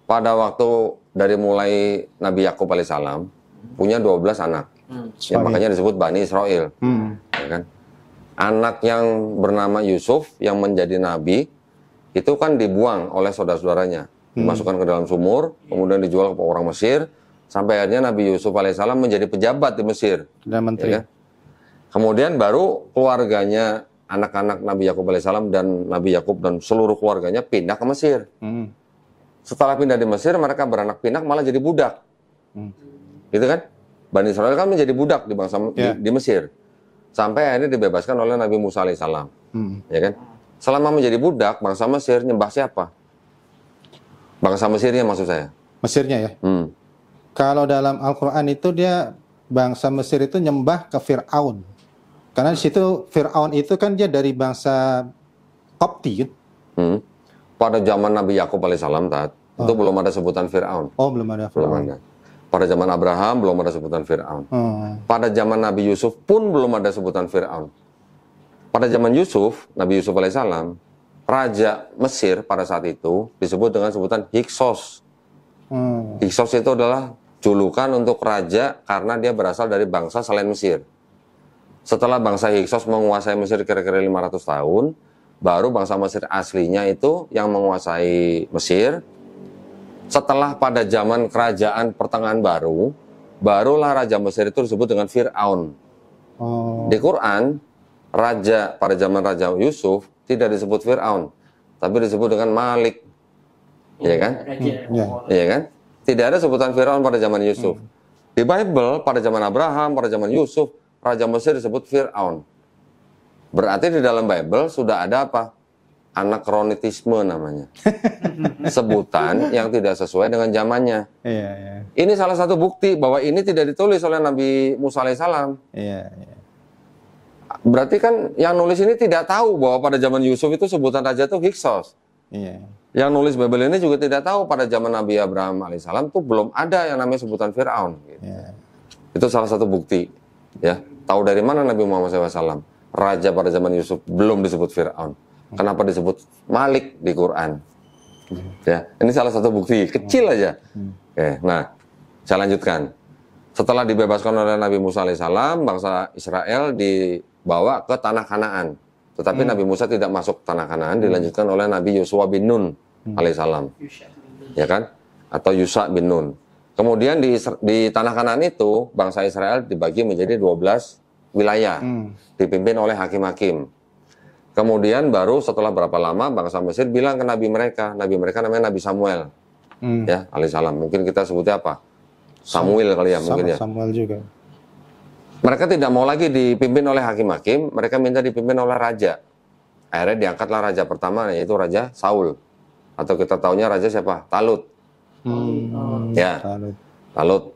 pada waktu dari mulai Nabi Yakub alaihissalam punya 12 anak. Ya, makanya disebut Bani Israel. Ya kan? Anak yang bernama Yusuf yang menjadi nabi itu kan dibuang oleh saudara-saudaranya, dimasukkan ke dalam sumur, kemudian dijual ke orang Mesir, sampai akhirnya Nabi Yusuf alaihissalam menjadi pejabat di Mesir. Dan menteri. Ya kan? Kemudian baru keluarganya, anak-anak Nabi Yakub alaihissalam dan Nabi Yakub dan seluruh keluarganya pindah ke Mesir. Setelah pindah di Mesir, mereka beranak pinak malah jadi budak. Gitu kan? Bani Israel kan menjadi budak di bangsa di Mesir. Sampai akhirnya dibebaskan oleh Nabi Musa alaihissalam. Ya kan? Selama menjadi budak, bangsa Mesir nyembah siapa? Bangsa Mesirnya maksud saya. Mesirnya ya. Kalau dalam Al-Quran itu dia bangsa Mesir itu nyembah ke Fir'aun. Karena di situ Fir'aun itu kan dia dari bangsa Kopti. Pada zaman Nabi Yakub alaihissalam itu belum ada sebutan Fir'aun. Oh, belum ada Belum Fir'aun. ada. Pada zaman Abraham belum ada sebutan Fir'aun. Pada zaman Nabi Yusuf pun belum ada sebutan Fir'aun. Pada zaman Yusuf, Nabi Yusuf alaihissalam, Raja Mesir pada saat itu disebut dengan sebutan Hyksos. Hyksos itu adalah julukan untuk raja karena dia berasal dari bangsa selain Mesir. Setelah bangsa Hyksos menguasai Mesir kira-kira 500 tahun, baru bangsa Mesir aslinya itu yang menguasai Mesir. Setelah pada zaman kerajaan pertengahan barulah Raja Mesir itu disebut dengan Fir'aun. Di Quran, raja pada zaman Raja Yusuf tidak disebut Fir'aun, tapi disebut dengan Malik. Iya kan? Iya kan? Tidak ada sebutan Fir'aun pada zaman Yusuf. Di Bible, pada zaman Abraham, pada zaman Yusuf, Raja Mesir disebut Fir'aun. Berarti di dalam Bible sudah ada apa? Anakronitisme namanya. Sebutan yang tidak sesuai dengan zamannya. Ini salah satu bukti bahwa ini tidak ditulis oleh Nabi Musa alaihissalam. Berarti kan yang nulis ini tidak tahu bahwa pada zaman Yusuf itu sebutan raja itu Hyksos. Yang nulis Bible ini juga tidak tahu pada zaman Nabi Abraham alaihissalam itu belum ada yang namanya sebutan Fir'aun. Itu salah satu bukti. Ya, tahu dari mana Nabi Muhammad SAW? Raja pada zaman Yusuf belum disebut Fir'aun. Kenapa disebut Malik di Quran? Ya, ini salah satu bukti kecil aja. Oke, nah, saya lanjutkan. Setelah dibebaskan oleh Nabi Musa alaihissalam, bangsa Israel dibawa ke tanah Kanaan. Tetapi Nabi Musa tidak masuk tanah Kanaan, dilanjutkan oleh Nabi Yosua bin Nun alaihissalam. Ya kan? Atau Yusa bin Nun. Kemudian di tanah Kanaan itu, bangsa Israel dibagi menjadi 12 wilayah, dipimpin oleh hakim-hakim. Kemudian baru setelah berapa lama bangsa Mesir bilang ke nabi mereka namanya Nabi Samuel, ya alaihissalam. Mungkin kita sebutnya apa? Samuel kali ya mungkin ya. Samuel juga. Mereka tidak mau lagi dipimpin oleh hakim-hakim, mereka minta dipimpin oleh raja. Akhirnya diangkatlah raja pertama, yaitu Raja Saul. Atau kita taunya raja siapa? Talut. Ya, Talut.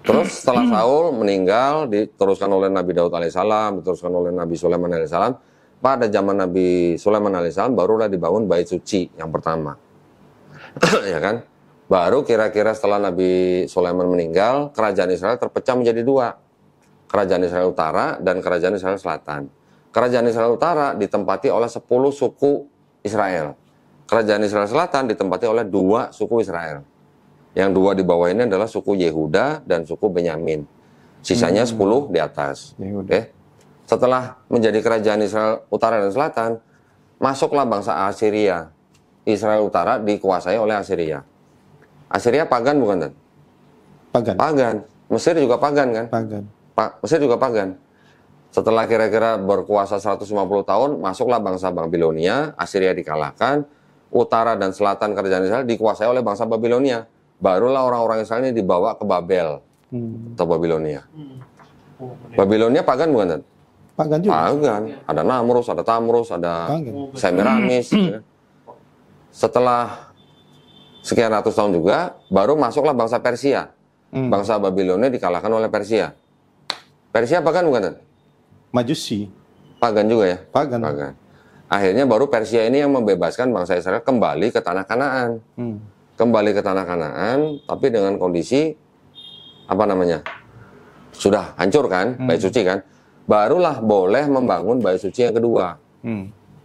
Terus setelah Saul meninggal, diteruskan oleh Nabi Daud alaihissalam, diteruskan oleh Nabi Sulaiman alaihissalam. Pada zaman Nabi Sulaiman alaihissalam barulah dibangun Bait Suci yang pertama. Ya kan? Baru kira-kira setelah Nabi Sulaiman meninggal, kerajaan Israel terpecah menjadi dua. Kerajaan Israel Utara dan Kerajaan Israel Selatan. Kerajaan Israel Utara ditempati oleh 10 suku Israel. Kerajaan Israel Selatan ditempati oleh 2 suku Israel. Yang 2 di bawah ini adalah suku Yehuda dan suku Benyamin. Sisanya 10 di atas. Oke. Setelah menjadi kerajaan Israel utara dan selatan, masuklah bangsa Assyria. Israel utara dikuasai oleh Assyria. Assyria pagan bukan, Tan? Pagan. Pagan. Mesir juga pagan kan? Pagan. Mesir juga pagan. Setelah kira-kira berkuasa 150 tahun, masuklah bangsa Babilonia, Assyria dikalahkan, utara dan selatan kerajaan Israel dikuasai oleh bangsa Babilonia. Barulah orang-orang Israel ini dibawa ke Babel atau Babilonia. Babilonia pagan bukan, Tan? Pagan juga. Pagan. Ada Namrus, ada Tamrus, ada Semiramis. Ya. Setelah sekian ratus tahun juga, baru masuklah bangsa Persia. Bangsa Babilonia dikalahkan oleh Persia. Persia pagan bukan, Tan? Majusi. Pagan juga ya? Pagan. Akhirnya baru Persia ini yang membebaskan bangsa Israel kembali ke tanah Kanaan. Kembali ke tanah Kanaan, tapi dengan kondisi apa namanya? Sudah hancur kan, bait suci kan? Barulah boleh membangun bait suci yang kedua.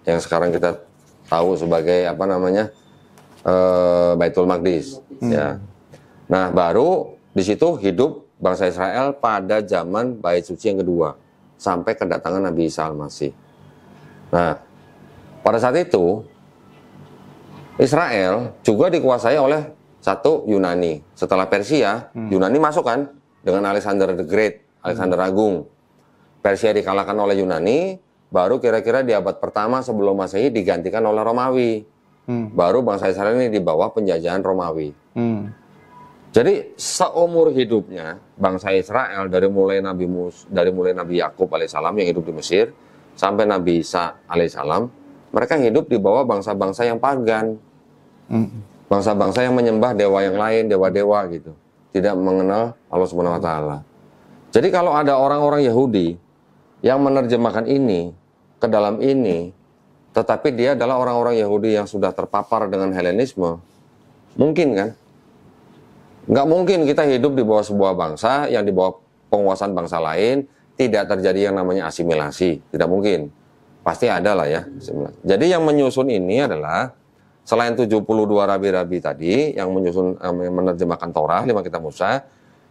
Yang sekarang kita tahu sebagai apa namanya? Baitul Maqdis, ya. Nah, baru di situ hidup bangsa Israel pada zaman bait suci yang kedua sampai kedatangan Nabi Isa Al-Masih. Nah, pada saat itu Israel juga dikuasai oleh satu Yunani. Setelah Persia, Yunani masuk kan dengan Alexander the Great, Alexander Agung. Persia dikalahkan oleh Yunani, baru kira-kira di abad pertama sebelum Masehi digantikan oleh Romawi. Baru bangsa Israel ini di bawah penjajahan Romawi. Jadi seumur hidupnya bangsa Israel dari mulai Nabi Yakub alaihissalam yang hidup di Mesir sampai Nabi Isa alaihissalam, mereka hidup di bawah bangsa-bangsa yang pagan. Bangsa-bangsa yang menyembah dewa yang lain, dewa-dewa gitu. Tidak mengenal Allah Subhanahu wa taala. Jadi kalau ada orang-orang Yahudi yang menerjemahkan ini ke dalam ini, tetapi dia adalah orang-orang Yahudi yang sudah terpapar dengan Helenisme, mungkin kan? Nggak mungkin kita hidup di bawah sebuah bangsa yang di bawah penguasaan bangsa lain, tidak terjadi yang namanya asimilasi. Tidak mungkin. Pasti ada lah ya. Jadi yang menyusun ini adalah selain 72 rabi-rabi tadi yang menyusun menerjemahkan Torah 5 kitab Musa,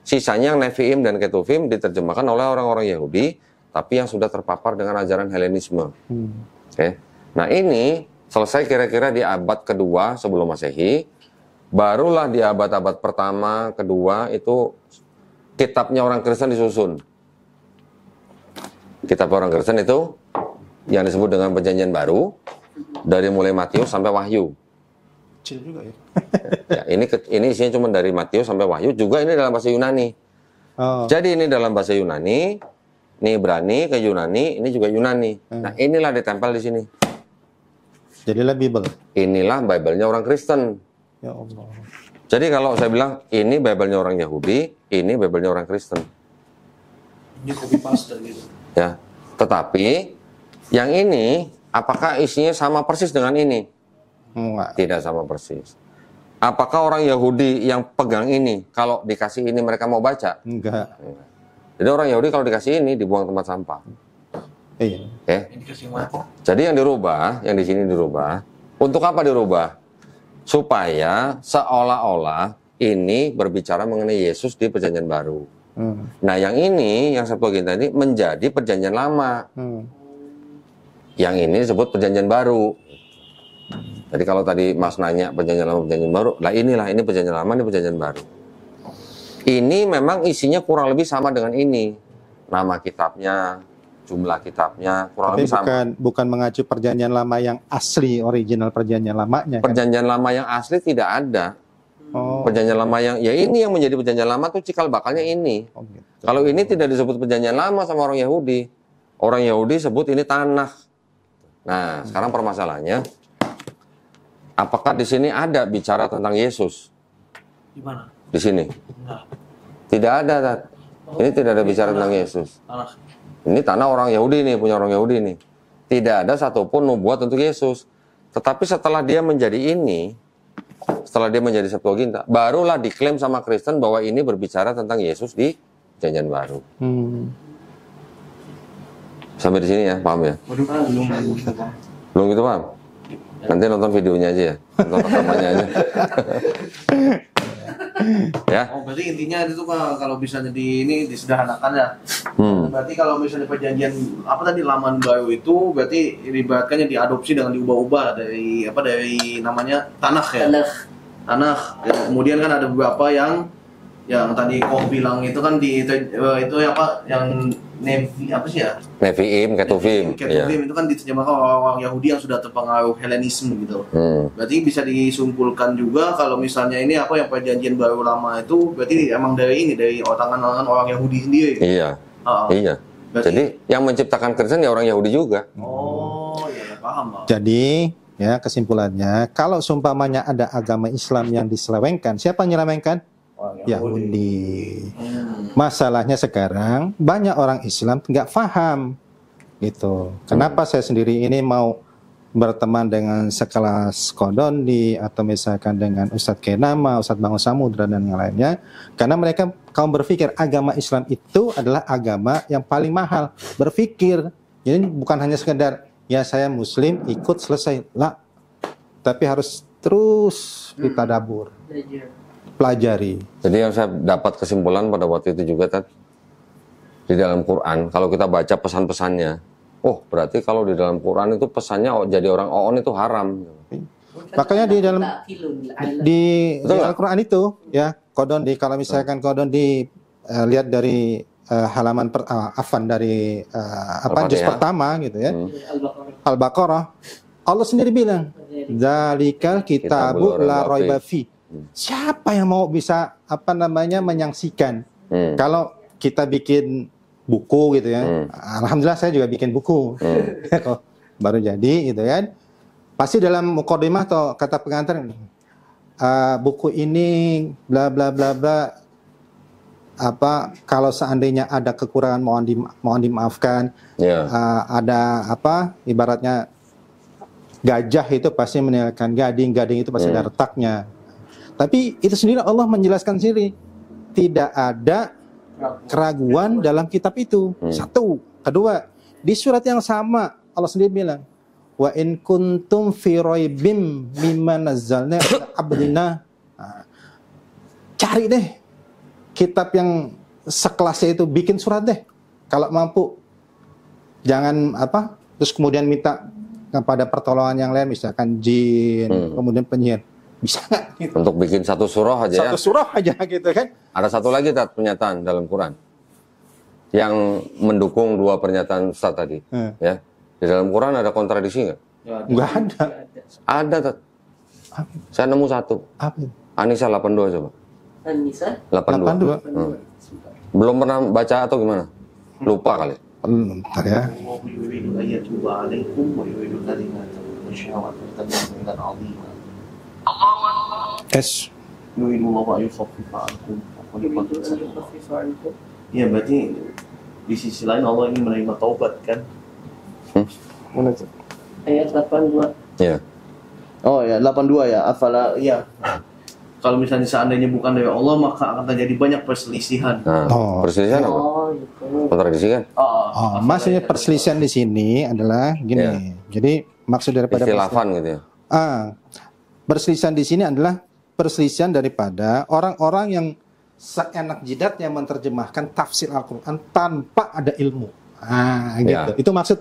sisanya yang Nevi'im dan Ketuvim diterjemahkan oleh orang-orang Yahudi tapi yang sudah terpapar dengan ajaran Helenisme. Oke. Nah, ini selesai kira-kira di abad kedua sebelum Masehi. Barulah di abad-abad pertama, kedua itu kitabnya orang Kristen disusun. Kitab orang Kristen itu yang disebut dengan Perjanjian Baru dari mulai Matius sampai Wahyu. Kecil juga ya. Ya, ini isinya cuma dari Matius sampai Wahyu, juga ini dalam bahasa Yunani. Jadi ini dalam bahasa Yunani, ini Ibrani ke Yunani, ini juga Yunani. Nah, inilah ditempel di sini. Jadilah Bible. Inilah Bible-nya orang Kristen. Ya Allah. Jadi kalau saya bilang ini Bible-nya orang Yahudi, ini Bible-nya orang Kristen. Ini copy paste gitu. Ya. Tetapi yang ini apakah isinya sama persis dengan ini? Enggak. Tidak sama persis. Apakah orang Yahudi yang pegang ini kalau dikasih ini mereka mau baca? Enggak. Jadi orang Yahudi kalau dikasih ini dibuang tempat sampah. Iya. Oke. Jadi yang dirubah, yang di sini dirubah. Untuk apa dirubah? Supaya seolah-olah ini berbicara mengenai Yesus di Perjanjian Baru. Nah, yang ini, yang Septuaginta ini menjadi Perjanjian Lama. Yang ini disebut Perjanjian Baru. Jadi kalau tadi Mas nanya Perjanjian Lama, Perjanjian Baru, lah inilah ini Perjanjian Lama, ini Perjanjian Baru. Ini memang isinya kurang lebih sama dengan ini. Nama kitabnya, jumlah kitabnya kurang tapi lebih sama. Bukan mengacu Perjanjian Lama yang asli, original Perjanjian Lamanya. Perjanjian Lama yang asli tidak ada. Perjanjian Lama yang ya ini yang menjadi Perjanjian Lama tuh cikal bakalnya ini. Gitu. Kalau ini tidak disebut Perjanjian Lama sama orang Yahudi. Orang Yahudi sebut ini tanah. Nah, sekarang permasalahannya, apakah di sini ada bicara tentang Yesus? Di mana? Di sini. Enggak. Tidak ada, Tat. Ini tidak ada bicara tentang Yesus. Tanah. Ini tanah orang Yahudi nih, punya orang Yahudi nih. Tidak ada satupun nubuat untuk Yesus. Tetapi setelah dia menjadi ini, setelah dia menjadi Septuaginta, barulah diklaim sama Kristen bahwa ini berbicara tentang Yesus di Perjanjian Baru. Sampai di sini ya, paham ya? Belum gitu paham? Nanti nonton videonya aja ya, nonton rekamannya aja. Ya. Oh, berarti intinya itu Pak, kalau misalnya disederhanakan ya. Berarti kalau misalnya perjanjian apa tadi laman baru itu berarti ibaratkannya diadopsi dengan diubah-ubah dari namanya tanah ya. Tanah. Kemudian kan ada beberapa yang tadi kau bilang itu kan itu apa yang Nevi apa sih ya? Nevi'im, Ketuvim. Ketuvim itu kan diterjemahkan orang-orang Yahudi yang sudah terpengaruh Helenisme gitu. Berarti bisa disimpulkan juga kalau misalnya ini apa yang perjanjian baru lama itu berarti emang dari tangan orang Yahudi sendiri. Iya. Iya. Berarti, jadi yang menciptakan Kristen ya orang Yahudi juga. Oh, ya paham, Pak. Jadi ya kesimpulannya, kalau seumpamanya ada agama Islam yang diselewengkan, siapa yang menyelewengkan? Yahudi. Masalahnya sekarang banyak orang Islam nggak paham gitu. Kenapa saya sendiri ini mau berteman dengan sekelas Kodondi atau misalkan dengan Ustadz Kenama, Ustadz Bangun Samudra dan yang lainnya? Karena mereka kaum berpikir agama Islam itu adalah agama yang paling mahal. Berpikir, jadi bukan hanya sekedar ya saya Muslim ikut selesai lah, tapi harus terus ditadabur. Pelajari. Jadi yang saya dapat kesimpulan pada waktu itu juga di dalam Quran, kalau kita baca pesan-pesannya, oh berarti kalau di dalam Quran itu pesannya jadi orang on itu haram. Makanya di dalam Al-Quran itu ya kodon kalau misalkan kodon lihat dari halaman dari juz pertama gitu ya, Al-Baqarah, Allah sendiri bilang, "Dzalikal kitabul la raiba fi." Siapa yang mau bisa menyaksikan? Kalau kita bikin buku gitu ya, alhamdulillah saya juga bikin buku, baru jadi gitu kan. Pasti dalam mukadimah atau kata pengantar, buku ini bla bla bla bla. Kalau seandainya ada kekurangan mohon dimaafkan. Ada ibaratnya gajah itu pasti meninggalkan gading itu pasti ada retaknya. Tapi itu sendiri Allah menjelaskan sendiri, tidak ada keraguan dalam kitab itu. Satu, kedua, di surat yang sama Allah sendiri bilang, wa in kuntum fi raibim mimma nazzalna ala abdina. Cari deh kitab yang sekelasnya itu, bikin surat deh kalau mampu. Jangan terus kemudian minta kepada pertolongan yang lain, misalkan jin, kemudian penyihir. Bisa nggak? Gitu. Untuk bikin satu surah aja Satu surah aja gitu kan. Ada satu lagi pernyataan dalam Quran yang mendukung dua pernyataan Ustaz tadi. Ya. Di dalam Quran ada kontradiksi nggak? Nggak ada. Ada, Tat. Saya nemu satu. Apa? An-Nisa 82 coba. An-Nisa 82. Belum pernah baca atau gimana? Lupa kali. Bentar ya. S. Iya, berarti di sisi lain Allah ini menerima taubat kan? Mana itu? Ayat 82. Iya. Oh ya, 82 ya. Afala ya. Kalau misalnya seandainya bukan dari Allah, maka akan terjadi banyak perselisihan. Nah, perselisihan apa? Gitu. Kontradiksi kan? Maksudnya perselisihan di sini adalah gini. Ya. Jadi maksud daripada istilafan gitu ya. Perselisihan di sini adalah perselisihan daripada orang-orang yang seenak jidatnya menerjemahkan tafsir Al-Quran tanpa ada ilmu. Gitu. Itu maksud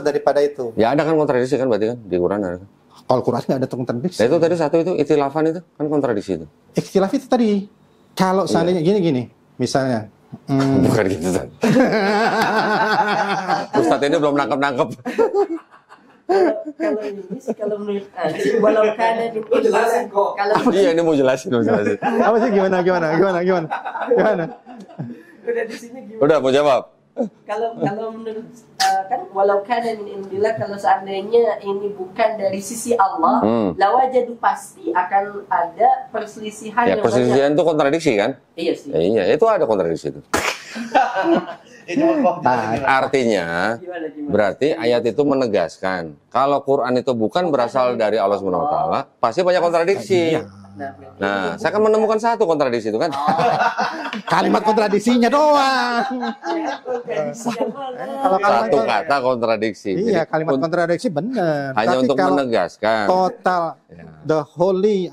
daripada itu. Ya ada kan kontradiksi kan berarti kan di Quran ada kan? Kalau Quran nggak ada kontradiksi. Nah, itu tadi satu itu ikhtilafan itu kan kontradiksi itu. Ikhtilaf itu tadi. Kalau seandainya gini, misalnya. Bukan gitu kan. Ustadz ini belum nangkep. Kalau ini sih kalau menurut walau kana di jelasin kok. Iya ini mau jelasin. Apa sih gimana? Udah di sini gimana? Udah mau jawab. Kalau menurut kan walau kana min indillah, kalau seandainya ini bukan dari sisi Allah, lawajadu pasti akan ada perselisihan Ya perselisihan itu kontradiksi kan? Iya sih. Iya itu ada kontradiksi itu. Artinya, Gimana? berarti ayat itu menegaskan kalau Quran itu bukan berasal dari Allah Subhanahu wa taala, pasti banyak kontradiksi. Iya. Nah, saya akan menemukan satu kontradiksi itu kan. Kalimat kontradiksinya doang. Kalau Satu kata kontradiksi. Iya, Jadi, kalimat kontradiksi benar. hanya Tapi untuk kalau menegaskan. total Ya. the holy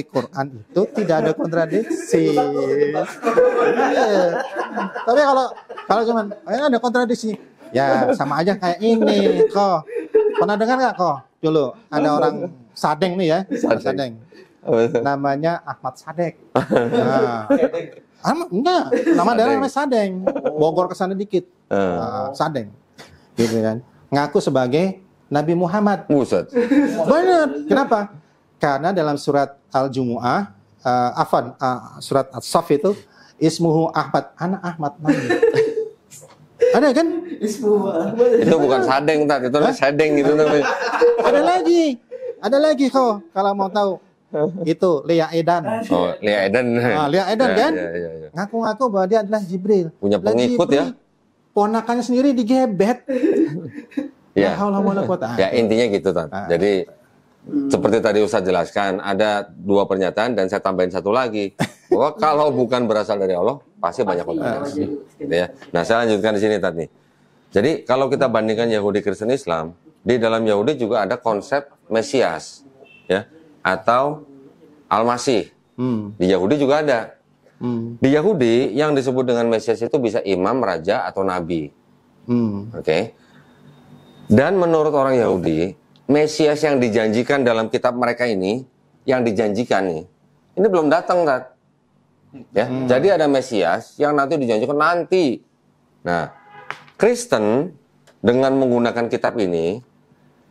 Quran itu tidak ada kontradiksi. Iya. Tapi kalau cuman ada kontradiksi, ya sama aja kayak ini kok. Pernah dengar nggak kok? Dulu ada orang Sadeng nih ya, Sadeng. Namanya Ahmad Sadek. Nah, enggak, nama daerah namanya Sadeng. Bogor ke sana dikit. Sadeng. Gitu kan. Ngaku sebagai Nabi Muhammad. Buset. Benar. Kenapa? Karena dalam surat Al-Jumu'ah, surat As-Saff itu, ismuhu Ahmad, anak Ahmad Nabi. Ada kan? Itu bukan sadeng, Tat. Itu namanya sedeng gitu namanya. Ada lagi kok, kalau mau tahu. Itu Lia Edan. Oh, Lia Edan. Lia Edan kan? Ya. Ngaku-ngaku bahwa dia adalah Jibril. Punya Lah, pengikut Jibril, ya. Ponakannya sendiri digebet. Ya. Ya, Intinya gitu, Tat. Jadi seperti tadi Ustaz jelaskan, ada dua pernyataan dan saya tambahin satu lagi. Bahwa kalau bukan berasal dari Allah, pasti banyak kontradiksi. Gitu ya. Nah, saya lanjutkan di sini, Tat nih. Jadi, kalau kita bandingkan Yahudi, Kristen, Islam, di dalam Yahudi juga ada konsep Mesias, ya, atau Al-Masih. Di Yahudi juga ada. Di Yahudi yang disebut dengan Mesias itu bisa imam, raja, atau nabi. Oke. Dan menurut orang Yahudi, Mesias yang dijanjikan dalam kitab mereka ini, yang dijanjikan nih, ini belum datang, Tat. Ya, jadi ada Mesias yang nanti dijanjikan nanti. Nah, Kristen dengan menggunakan kitab ini,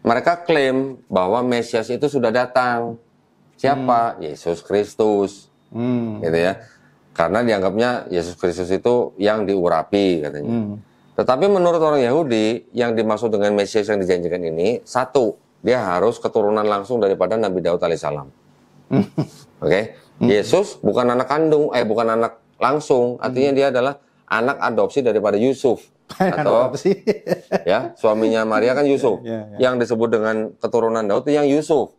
mereka klaim bahwa Mesias itu sudah datang. Siapa? Yesus Kristus. Gitu ya. Karena dianggapnya Yesus Kristus itu yang diurapi katanya. Tetapi menurut orang Yahudi, yang dimaksud dengan Mesias yang dijanjikan ini, satu, dia harus keturunan langsung daripada Nabi Daud alaihissalam. Oke? Yesus bukan anak kandung, bukan anak langsung, artinya dia adalah anak adopsi daripada Yusuf. Atau ya, suaminya Maria kan Yusuf. Yang disebut dengan keturunan Daud itu yang Yusuf.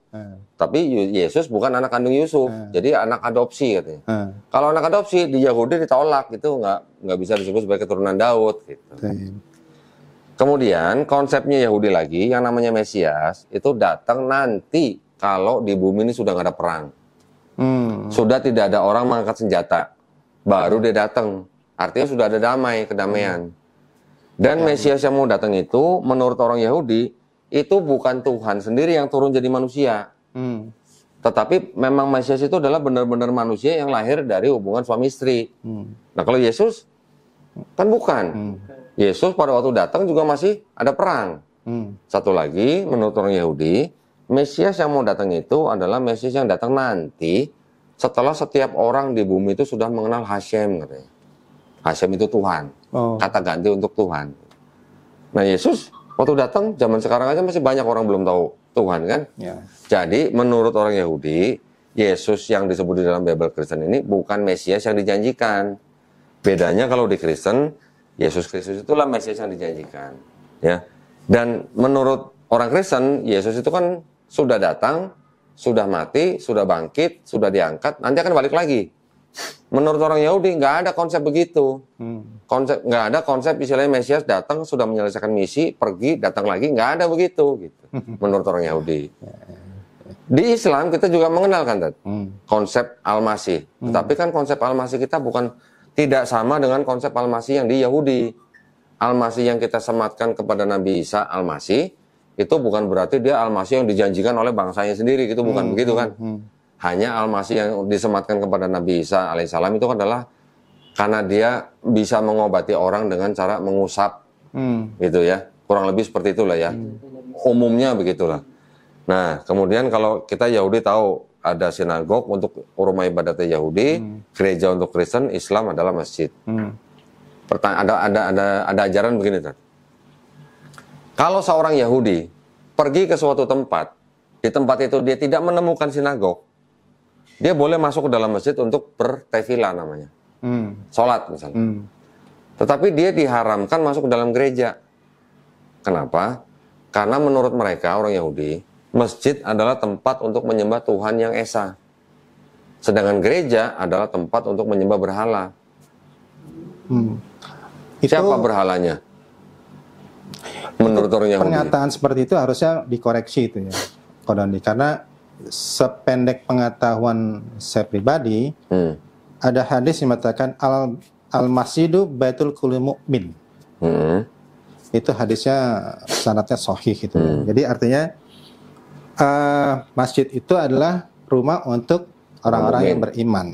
Tapi Yesus bukan anak kandung Yusuf, jadi anak adopsi katanya. Kalau anak adopsi di Yahudi ditolak, itu nggak bisa disebut sebagai keturunan Daud. Gitu. Kemudian konsepnya Yahudi lagi, yang namanya Mesias itu datang nanti kalau di bumi ini sudah nggak ada perang, sudah tidak ada orang mengangkat senjata, baru dia datang. Artinya sudah ada kedamaian. Dan Mesias yang mau datang itu, menurut orang Yahudi, itu bukan Tuhan sendiri yang turun jadi manusia. Tetapi memang Mesias itu adalah benar-benar manusia yang lahir dari hubungan suami istri. Nah, kalau Yesus kan bukan. Yesus pada waktu datang juga masih ada perang. Satu lagi, menurut orang Yahudi, Mesias yang mau datang itu adalah Mesias yang datang nanti setelah setiap orang di bumi itu sudah mengenal Hashem, katanya. Hashem itu Tuhan. Kata ganti untuk Tuhan. Nah, Yesus waktu datang, zaman sekarang aja masih banyak orang belum tahu Tuhan kan. Jadi menurut orang Yahudi, Yesus yang disebut di dalam Bible Kristen ini bukan Mesias yang dijanjikan. Bedanya kalau di Kristen, Yesus Kristus itulah Mesias yang dijanjikan. Ya. Dan menurut orang Kristen, Yesus itu kan sudah datang, sudah mati, sudah bangkit, sudah diangkat, nanti akan balik lagi. Menurut orang Yahudi nggak ada konsep begitu. Nggak ada konsep istilahnya Mesias datang sudah menyelesaikan misi, pergi, datang lagi, nggak ada begitu. Gitu. Menurut orang Yahudi. Di Islam kita juga mengenalkan konsep Al-Masih. Tetapi kan konsep Al-Masih kita tidak sama dengan konsep Al-Masih yang di Yahudi. Al-Masih yang kita sematkan kepada Nabi Isa Al-Masih itu bukan berarti dia Al-Masih yang dijanjikan oleh bangsanya sendiri, gitu bukan begitu kan? Hanya Al-Masih yang disematkan kepada Nabi Isa alaihissalam itu adalah karena dia bisa mengobati orang dengan cara mengusap, gitu ya. Kurang lebih seperti itulah ya. Umumnya begitulah. Nah, kemudian kalau kita Yahudi tahu ada sinagog untuk rumah ibadatnya Yahudi, gereja untuk Kristen, Islam adalah masjid. Ada ajaran begini, Tad. Kalau seorang Yahudi pergi ke suatu tempat, di tempat itu dia tidak menemukan sinagog, dia boleh masuk ke dalam masjid untuk bertefilah namanya. Sholat misalnya. Tetapi dia diharamkan masuk ke dalam gereja. Kenapa? Karena menurut mereka, orang Yahudi, masjid adalah tempat untuk menyembah Tuhan yang esa. Sedangkan gereja adalah tempat untuk menyembah berhala. Siapa berhalanya? Menurut orang Yahudi. Pernyataan seperti itu harusnya dikoreksi itu ya, Kodandi. Karena sependek pengetahuan saya pribadi, ada hadis yang mengatakan al-masjidu baitul kulli mu'min. Itu hadisnya sanadnya sahih gitu. Jadi artinya masjid itu adalah rumah untuk orang-orang yang beriman.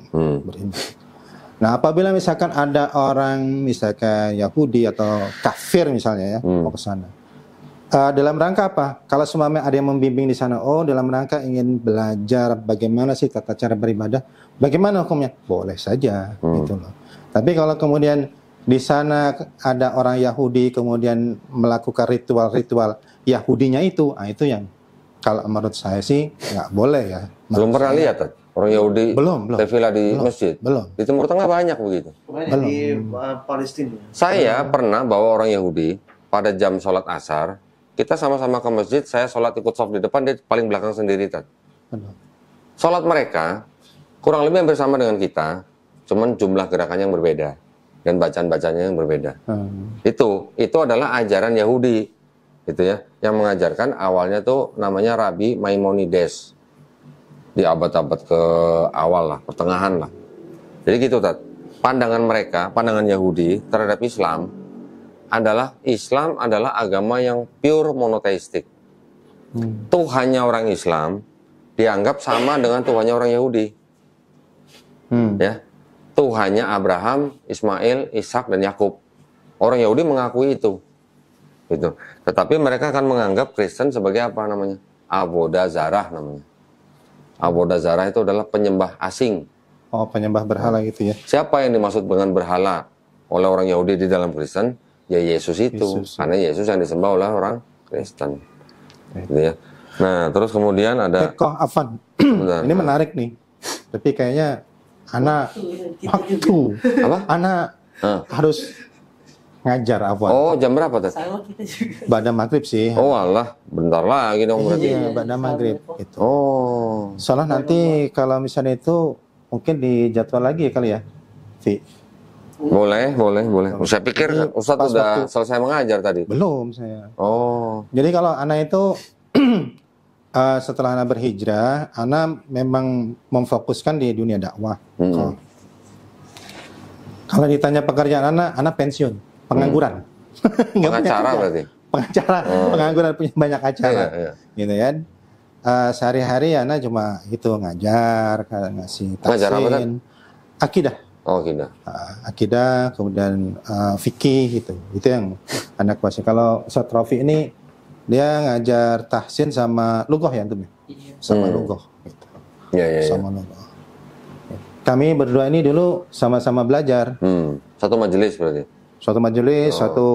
Nah, apabila misalkan ada orang misalkan Yahudi atau kafir misalnya ya mau ke sana, dalam rangka apa? Kalau semuanya ada yang membimbing di sana, dalam rangka ingin belajar bagaimana sih tata cara beribadah, bagaimana hukumnya? Boleh saja gitu loh. Tapi kalau kemudian di sana ada orang Yahudi kemudian melakukan ritual-ritual Yahudinya itu yang kalau menurut saya sih nggak boleh ya. Belum pernah lihat orang Yahudi tefillah di masjid. Di Timur Tengah banyak begitu. Di Palestina. Saya pernah bawa orang Yahudi pada jam sholat asar. Kita sama-sama ke masjid. Saya sholat ikut shaf di depan, dia paling belakang sendiri. Sholat mereka kurang lebih hampir sama dengan kita, cuman jumlah gerakannya yang berbeda dan bacaan-bacanya yang berbeda. Itu adalah ajaran Yahudi, gitu ya, yang mengajarkan awalnya tuh namanya Rabi Maimonides. Di abad-abad ke awal lah, pertengahan lah. Jadi gitu, pandangan mereka, pandangan Yahudi terhadap Islam adalah agama yang pure monoteistik. Tuhannya orang Islam dianggap sama dengan Tuhannya orang Yahudi. Ya, Tuhannya Abraham, Ismail, Ishak dan Yakub. Orang Yahudi mengakui itu. Gitu. Tetapi mereka akan menganggap Kristen sebagai apa namanya? Avodah Zarah namanya. Avodah Zarah itu adalah penyembah asing. Penyembah berhala gitu ya. Siapa yang dimaksud dengan berhala oleh orang Yahudi di dalam Kristen? Ya Yesus itu. Karena Yesus yang disembah oleh orang Kristen. Gitu ya. Nah, terus kemudian ada Afan. Ini menarik nih. Tapi kayaknya anak harus ngajar apa? Jam berapa tadi? Pada maghrib sih. Alah, bentar lagi dong berarti. Iya, pada maghrib gitu. Soalnya nanti kalau misalnya itu mungkin dijadwal lagi kali ya, Vi. Boleh. Saya pikir Ustadz udah selesai mengajar tadi. Belum saya. Jadi kalau anak itu setelah anak berhijrah, anak memang memfokuskan di dunia dakwah. Kalau ditanya pekerjaan anak pensiun. Pengangguran. Pengacara berarti? Pengacara, pengangguran, punya banyak acara. Gitu kan. Sehari-hari anak cuma itu ngajar, ngasih taksin. Akidah. Akidah. Akidah, kemudian fikih gitu. Itu yang anak kuasai. Kalau Ustadz Rofi ini dia ngajar tahsin sama lughah ya antum ya? Sama lughah gitu. Sama lughah. Kami berdua ini dulu sama-sama belajar. Satu majelis berarti? Suatu majelis, satu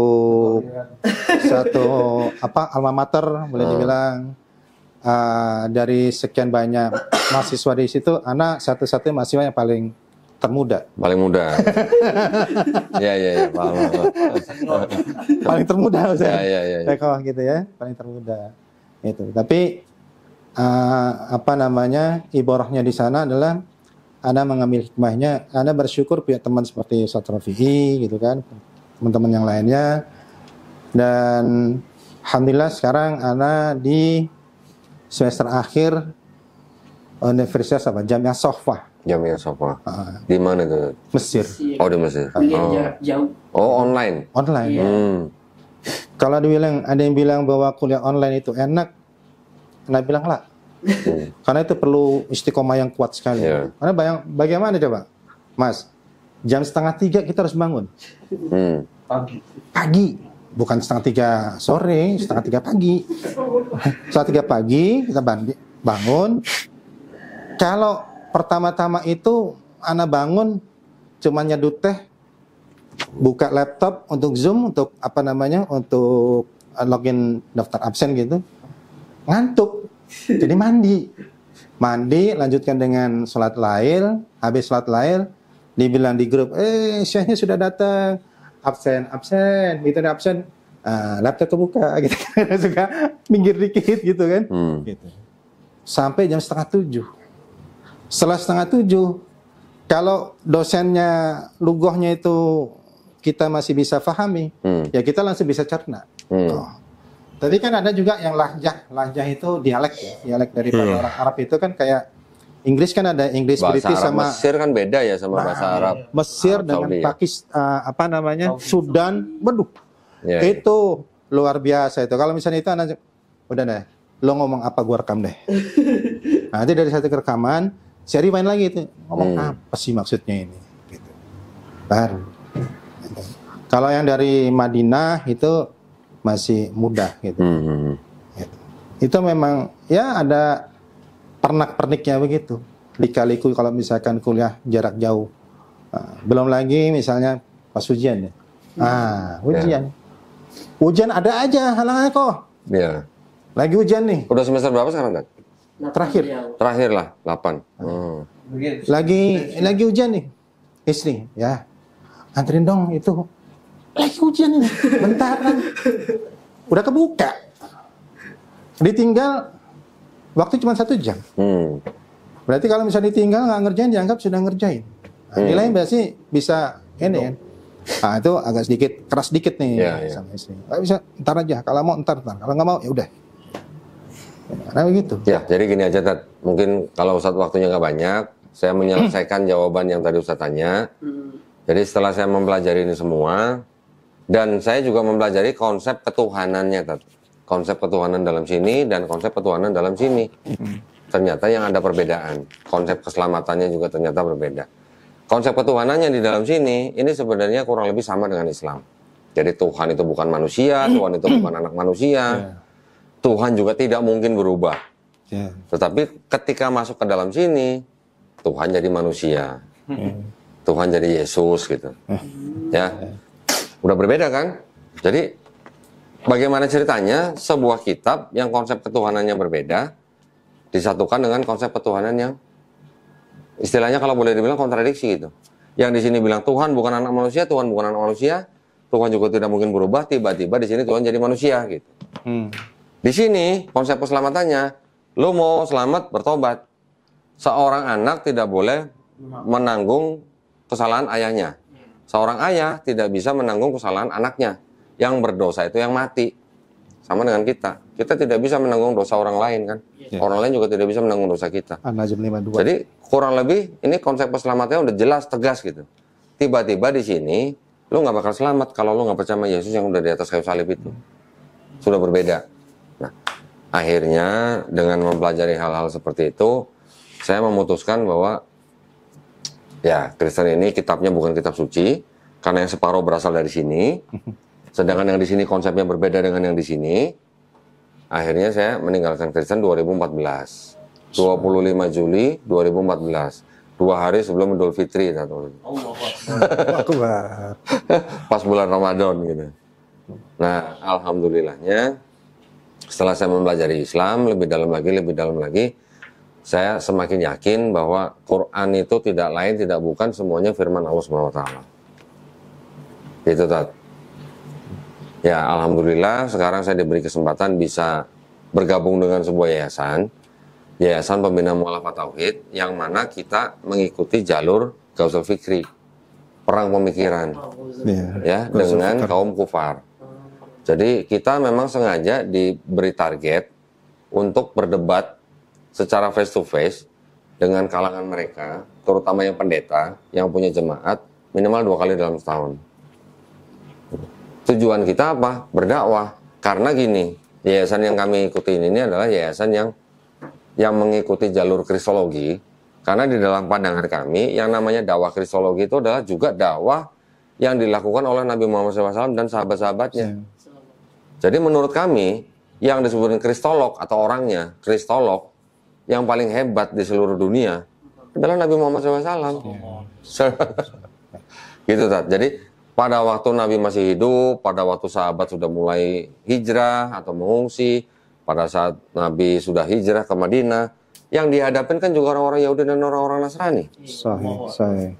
alma mater boleh dibilang. Dari sekian banyak mahasiswa di situ, anak satu-satunya mahasiswa yang paling termuda. Paling muda. Iya, paham. Paling termuda Ustaz. Iya. Gitu ya, paling termuda. Itu. Tapi ibarahnya di sana adalah Anda mengambil hikmahnya, Anda bersyukur punya teman seperti Ustaz Rafi'i gitu kan, teman-teman yang lainnya. Dan alhamdulillah sekarang Anda di semester akhir Universitas Jamiah Sofwa. Jamiah Sofwa. Di mana itu? Mesir. Di Mesir. Jarak jauh. Online. Kalau ada yang bilang bahwa kuliah online itu enak, Anda bilang lah. Karena itu perlu istiqomah yang kuat sekali. Karena bagaimana coba, Mas? Jam 2:30 kita harus bangun. Pagi. Bukan 2:30 sore, 2:30 pagi. 2:30 pagi kita bangun. Kalau pertama-tama itu anak bangun cuma nyeduh teh, buka laptop untuk Zoom, untuk untuk login daftar absen gitu, ngantuk. Jadi mandi, lanjutkan dengan sholat lail. Habis sholat lail, dibilang di grup, syekhnya sudah datang. absen, gitu absen, laptop kebuka, gitu kan, suka minggir dikit, gitu kan, gitu. Sampai jam 6:30. Setelah 6:30, kalau dosennya lugohnya itu kita masih bisa pahami, ya kita langsung bisa cerna. Tadi kan ada juga yang lahjah itu dialek ya, dialek daripada orang Arab itu kan kayak Inggris kan ada Inggris British Arab sama Mesir kan beda ya sama bahasa Arab Mesir Arab dengan Saudi, ya? Sudan, beduh. Ya, Itu luar biasa itu. Kalau misalnya itu anak, udah deh, lo ngomong apa gua rekam deh. Nanti dari satu rekaman, saya rewind lagi itu, ngomong apa sih maksudnya ini, gitu. Baru. Kalau yang dari Madinah itu masih mudah, gitu. Gitu. Itu memang ya ada pernak-perniknya begitu. Lika-liku kalau misalkan kuliah jarak jauh. Belum lagi misalnya pas ujian ya. Ujian. Ujian ada aja halangannya kok. Ya. Lagi ujian nih. Udah semester berapa sekarang kan? Terakhir. Terakhir lah, 8. Lagi ujian nih. Istri, ya. Anterin dong itu. Lagi ujian ini. Bentar kan. Udah kebuka. Ditinggal waktu cuma 1 jam. Berarti kalau misalnya ditinggal nggak ngerjain, dianggap sudah ngerjain. Nilainya berarti bisa ini kan. Itu agak sedikit keras dikit nih sama istri. Nggak bisa, ntar aja. Kalau mau ntar. Kalau nggak mau ya udah. Karena begitu. Ya, jadi gini aja, Tat. Mungkin kalau Ustadz waktunya nggak banyak, saya menyelesaikan jawaban yang tadi Ustadz tanya. Jadi setelah saya mempelajari ini semua, dan saya juga mempelajari konsep ketuhanannya, Tat. Konsep ketuhanan dalam sini dan konsep ketuhanan dalam sini. Ternyata yang ada perbedaan. Konsep keselamatannya juga ternyata berbeda. Konsep ketuhanannya di dalam sini, ini sebenarnya kurang lebih sama dengan Islam. Jadi Tuhan itu bukan manusia, Tuhan itu bukan anak manusia. Tuhan juga tidak mungkin berubah. Tetapi ketika masuk ke dalam sini, Tuhan jadi manusia. Tuhan jadi Yesus gitu. Ya. Udah berbeda kan? Jadi bagaimana ceritanya sebuah kitab yang konsep ketuhanannya berbeda disatukan dengan konsep ketuhanan yang istilahnya kalau boleh dibilang kontradiksi gitu. Yang di sini bilang Tuhan bukan anak manusia, Tuhan bukan anak manusia, Tuhan juga tidak mungkin berubah, tiba-tiba di sini Tuhan jadi manusia gitu. Di sini konsep keselamatannya, lo mau selamat bertobat. Seorang anak tidak boleh menanggung kesalahan ayahnya. Seorang ayah tidak bisa menanggung kesalahan anaknya. Yang berdosa itu yang mati. Sama dengan kita. Kita tidak bisa menanggung dosa orang lain kan. Orang lain juga tidak bisa menanggung dosa kita. An-Najm 52. Jadi kurang lebih ini konsep keselamatannya udah jelas, tegas gitu. Tiba-tiba di sini lo nggak bakal selamat kalau lo nggak percaya sama Yesus yang udah di atas kayu salib itu. Sudah berbeda. Nah, akhirnya dengan mempelajari hal-hal seperti itu, saya memutuskan bahwa ya Kristen ini kitabnya bukan kitab suci, karena yang separuh berasal dari sini. Sedangkan yang di sini konsepnya berbeda dengan yang di sini. Akhirnya saya meninggalkan Kristen 2014. 25 Juli 2014. 2 hari sebelum Idul Fitri. Pas bulan Ramadan gitu. Nah, alhamdulillahnya setelah saya mempelajari Islam lebih dalam lagi, saya semakin yakin bahwa Quran itu tidak lain tidak bukan semuanya firman Allah SWT. Itu Tat. Ya, alhamdulillah sekarang saya diberi kesempatan bisa bergabung dengan sebuah yayasan pembina mu'alafah tauhid, yang mana kita mengikuti jalur Ghawsul Fikri, perang pemikiran, ya dengan kaum kufar. Jadi kita memang sengaja diberi target untuk berdebat secara face to face dengan kalangan mereka, terutama yang pendeta, yang punya jemaat, minimal 2 kali dalam setahun. Tujuan kita apa? Berdakwah. Karena gini, yayasan yang kami ikuti ini adalah yayasan yang mengikuti jalur kristologi. Karena di dalam pandangan kami, yang namanya dakwah kristologi itu adalah juga dakwah yang dilakukan oleh Nabi Muhammad SAW dan sahabat-sahabatnya. Jadi menurut kami, yang disebut kristolog atau orangnya, kristolog, yang paling hebat di seluruh dunia adalah Nabi Muhammad SAW. Gitu, Tat. Jadi pada waktu Nabi masih hidup, pada waktu sahabat sudah mulai hijrah atau mengungsi, pada saat Nabi sudah hijrah ke Madinah, yang dihadapin kan juga orang-orang Yahudi dan orang-orang Nasrani. Sahih.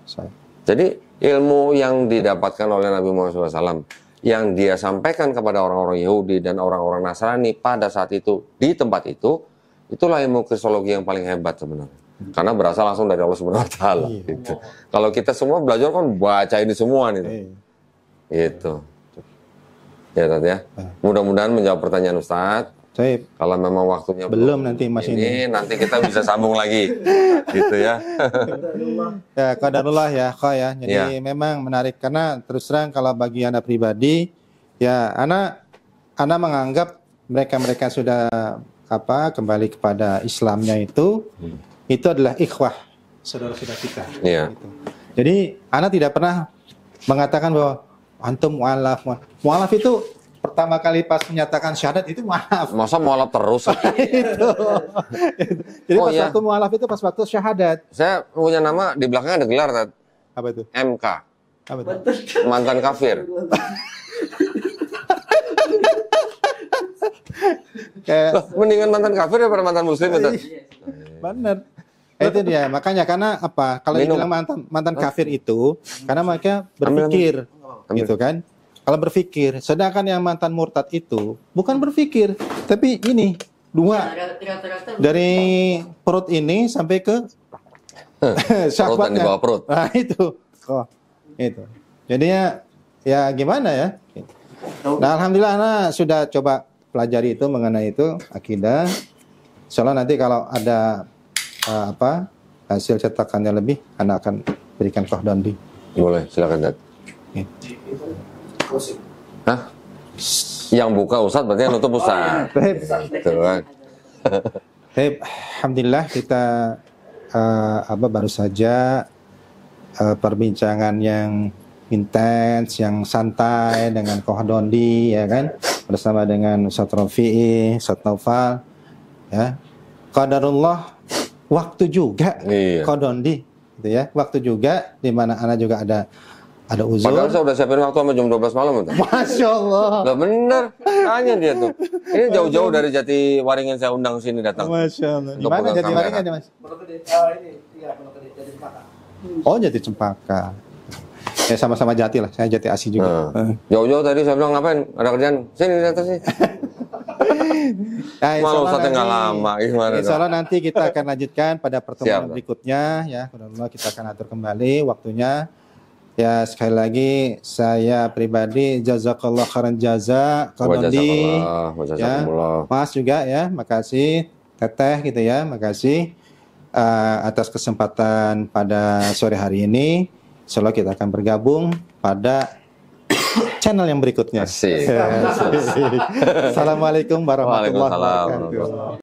Jadi ilmu yang didapatkan oleh Nabi Muhammad SAW, yang dia sampaikan kepada orang-orang Yahudi dan orang-orang Nasrani pada saat itu, di tempat itu, itulah ilmu kristologi yang paling hebat sebenarnya. Karena berasal langsung dari Allah Subhanahu wa Ta'ala. Gitu. Kalau kita semua belajar kan baca ini semua nih. Gitu. Ya, Tat, ya. Mudah-mudahan menjawab pertanyaan Ustadz. Kalau memang waktunya belum nanti Mas ini nanti kita bisa sambung lagi. Gitu ya. Ya, qadarullah ya, Kak ya. Jadi memang menarik karena terus terang kalau bagi Anda pribadi, ya Anda menganggap mereka sudah kembali kepada Islamnya itu adalah ikhwah, saudara-saudara kita. Iya. Gitu. Jadi Anda tidak pernah mengatakan bahwa antum mu'alaf. Mu'alaf itu pertama kali pas menyatakan syahadat itu mu'alaf. Masa mu'alaf terus? Itu. Jadi pas waktu mu'alaf itu pas waktu syahadat. Saya punya nama di belakangnya ada gelar, Tat. Apa itu? MK. Apa itu? Mantan kafir. Kayak Mendingan mantan kafir daripada mantan muslim, Tat. benar. Itu dia. Makanya karena apa? Kalau dibilang mantan kafir itu karena mereka berpikir gitu kan. Kalau berpikir, sedangkan yang mantan murtad itu bukan berpikir, tapi ini dua dari perut ini sampai ke syahwatnya. Di bawah perut. Nah itu, itu. Jadinya ya gimana ya? Nah alhamdulillah Ana sudah coba pelajari itu mengenai itu akidah. Soalnya nanti kalau ada hasil cetakannya lebih, Ana akan berikan Kohdondi. Boleh, silakan, Tat. Hah? Yang buka Ustadz berarti yang nutup Ustadz. Gitu kan. Alhamdulillah kita baru saja perbincangan yang intens, yang santai dengan Kohdondi ya kan, bersama dengan Ustadz Rafi'i, Ustadz Naufal ya. Qadarullah waktu juga Kohdondi gitu ya. Waktu juga di mana Ana juga ada uzur. Padahal saya udah siapin waktu sampai jam 12 malam. Masya Allah. Lah bener, tanya dia tuh. Ini jauh-jauh dari Jati Waringin saya undang sini datang. Masya Allah. Di mana Jati Waringin ya Mas? Oh Jati Cempaka. Ya sama-sama Jati lah, saya Jati Asih juga. Jauh-jauh tadi saya bilang ngapain? Ada kerjaan? Sini datang sih. Nah, malu Ustadz nggak lama, gimana? Insya Allah nanti kita akan lanjutkan pada pertemuan berikutnya ya. Mudah-mudahan kita akan atur kembali waktunya. Ya sekali lagi saya pribadi jazakallah khairan jaza Kohdondi ya, Mas juga ya, makasih Teteh gitu ya, makasih atas kesempatan pada sore hari ini. Insyaallah kita akan bergabung pada channel yang berikutnya. Assalamualaikum Assalamualaikum warahmatullahi wabarakatuh.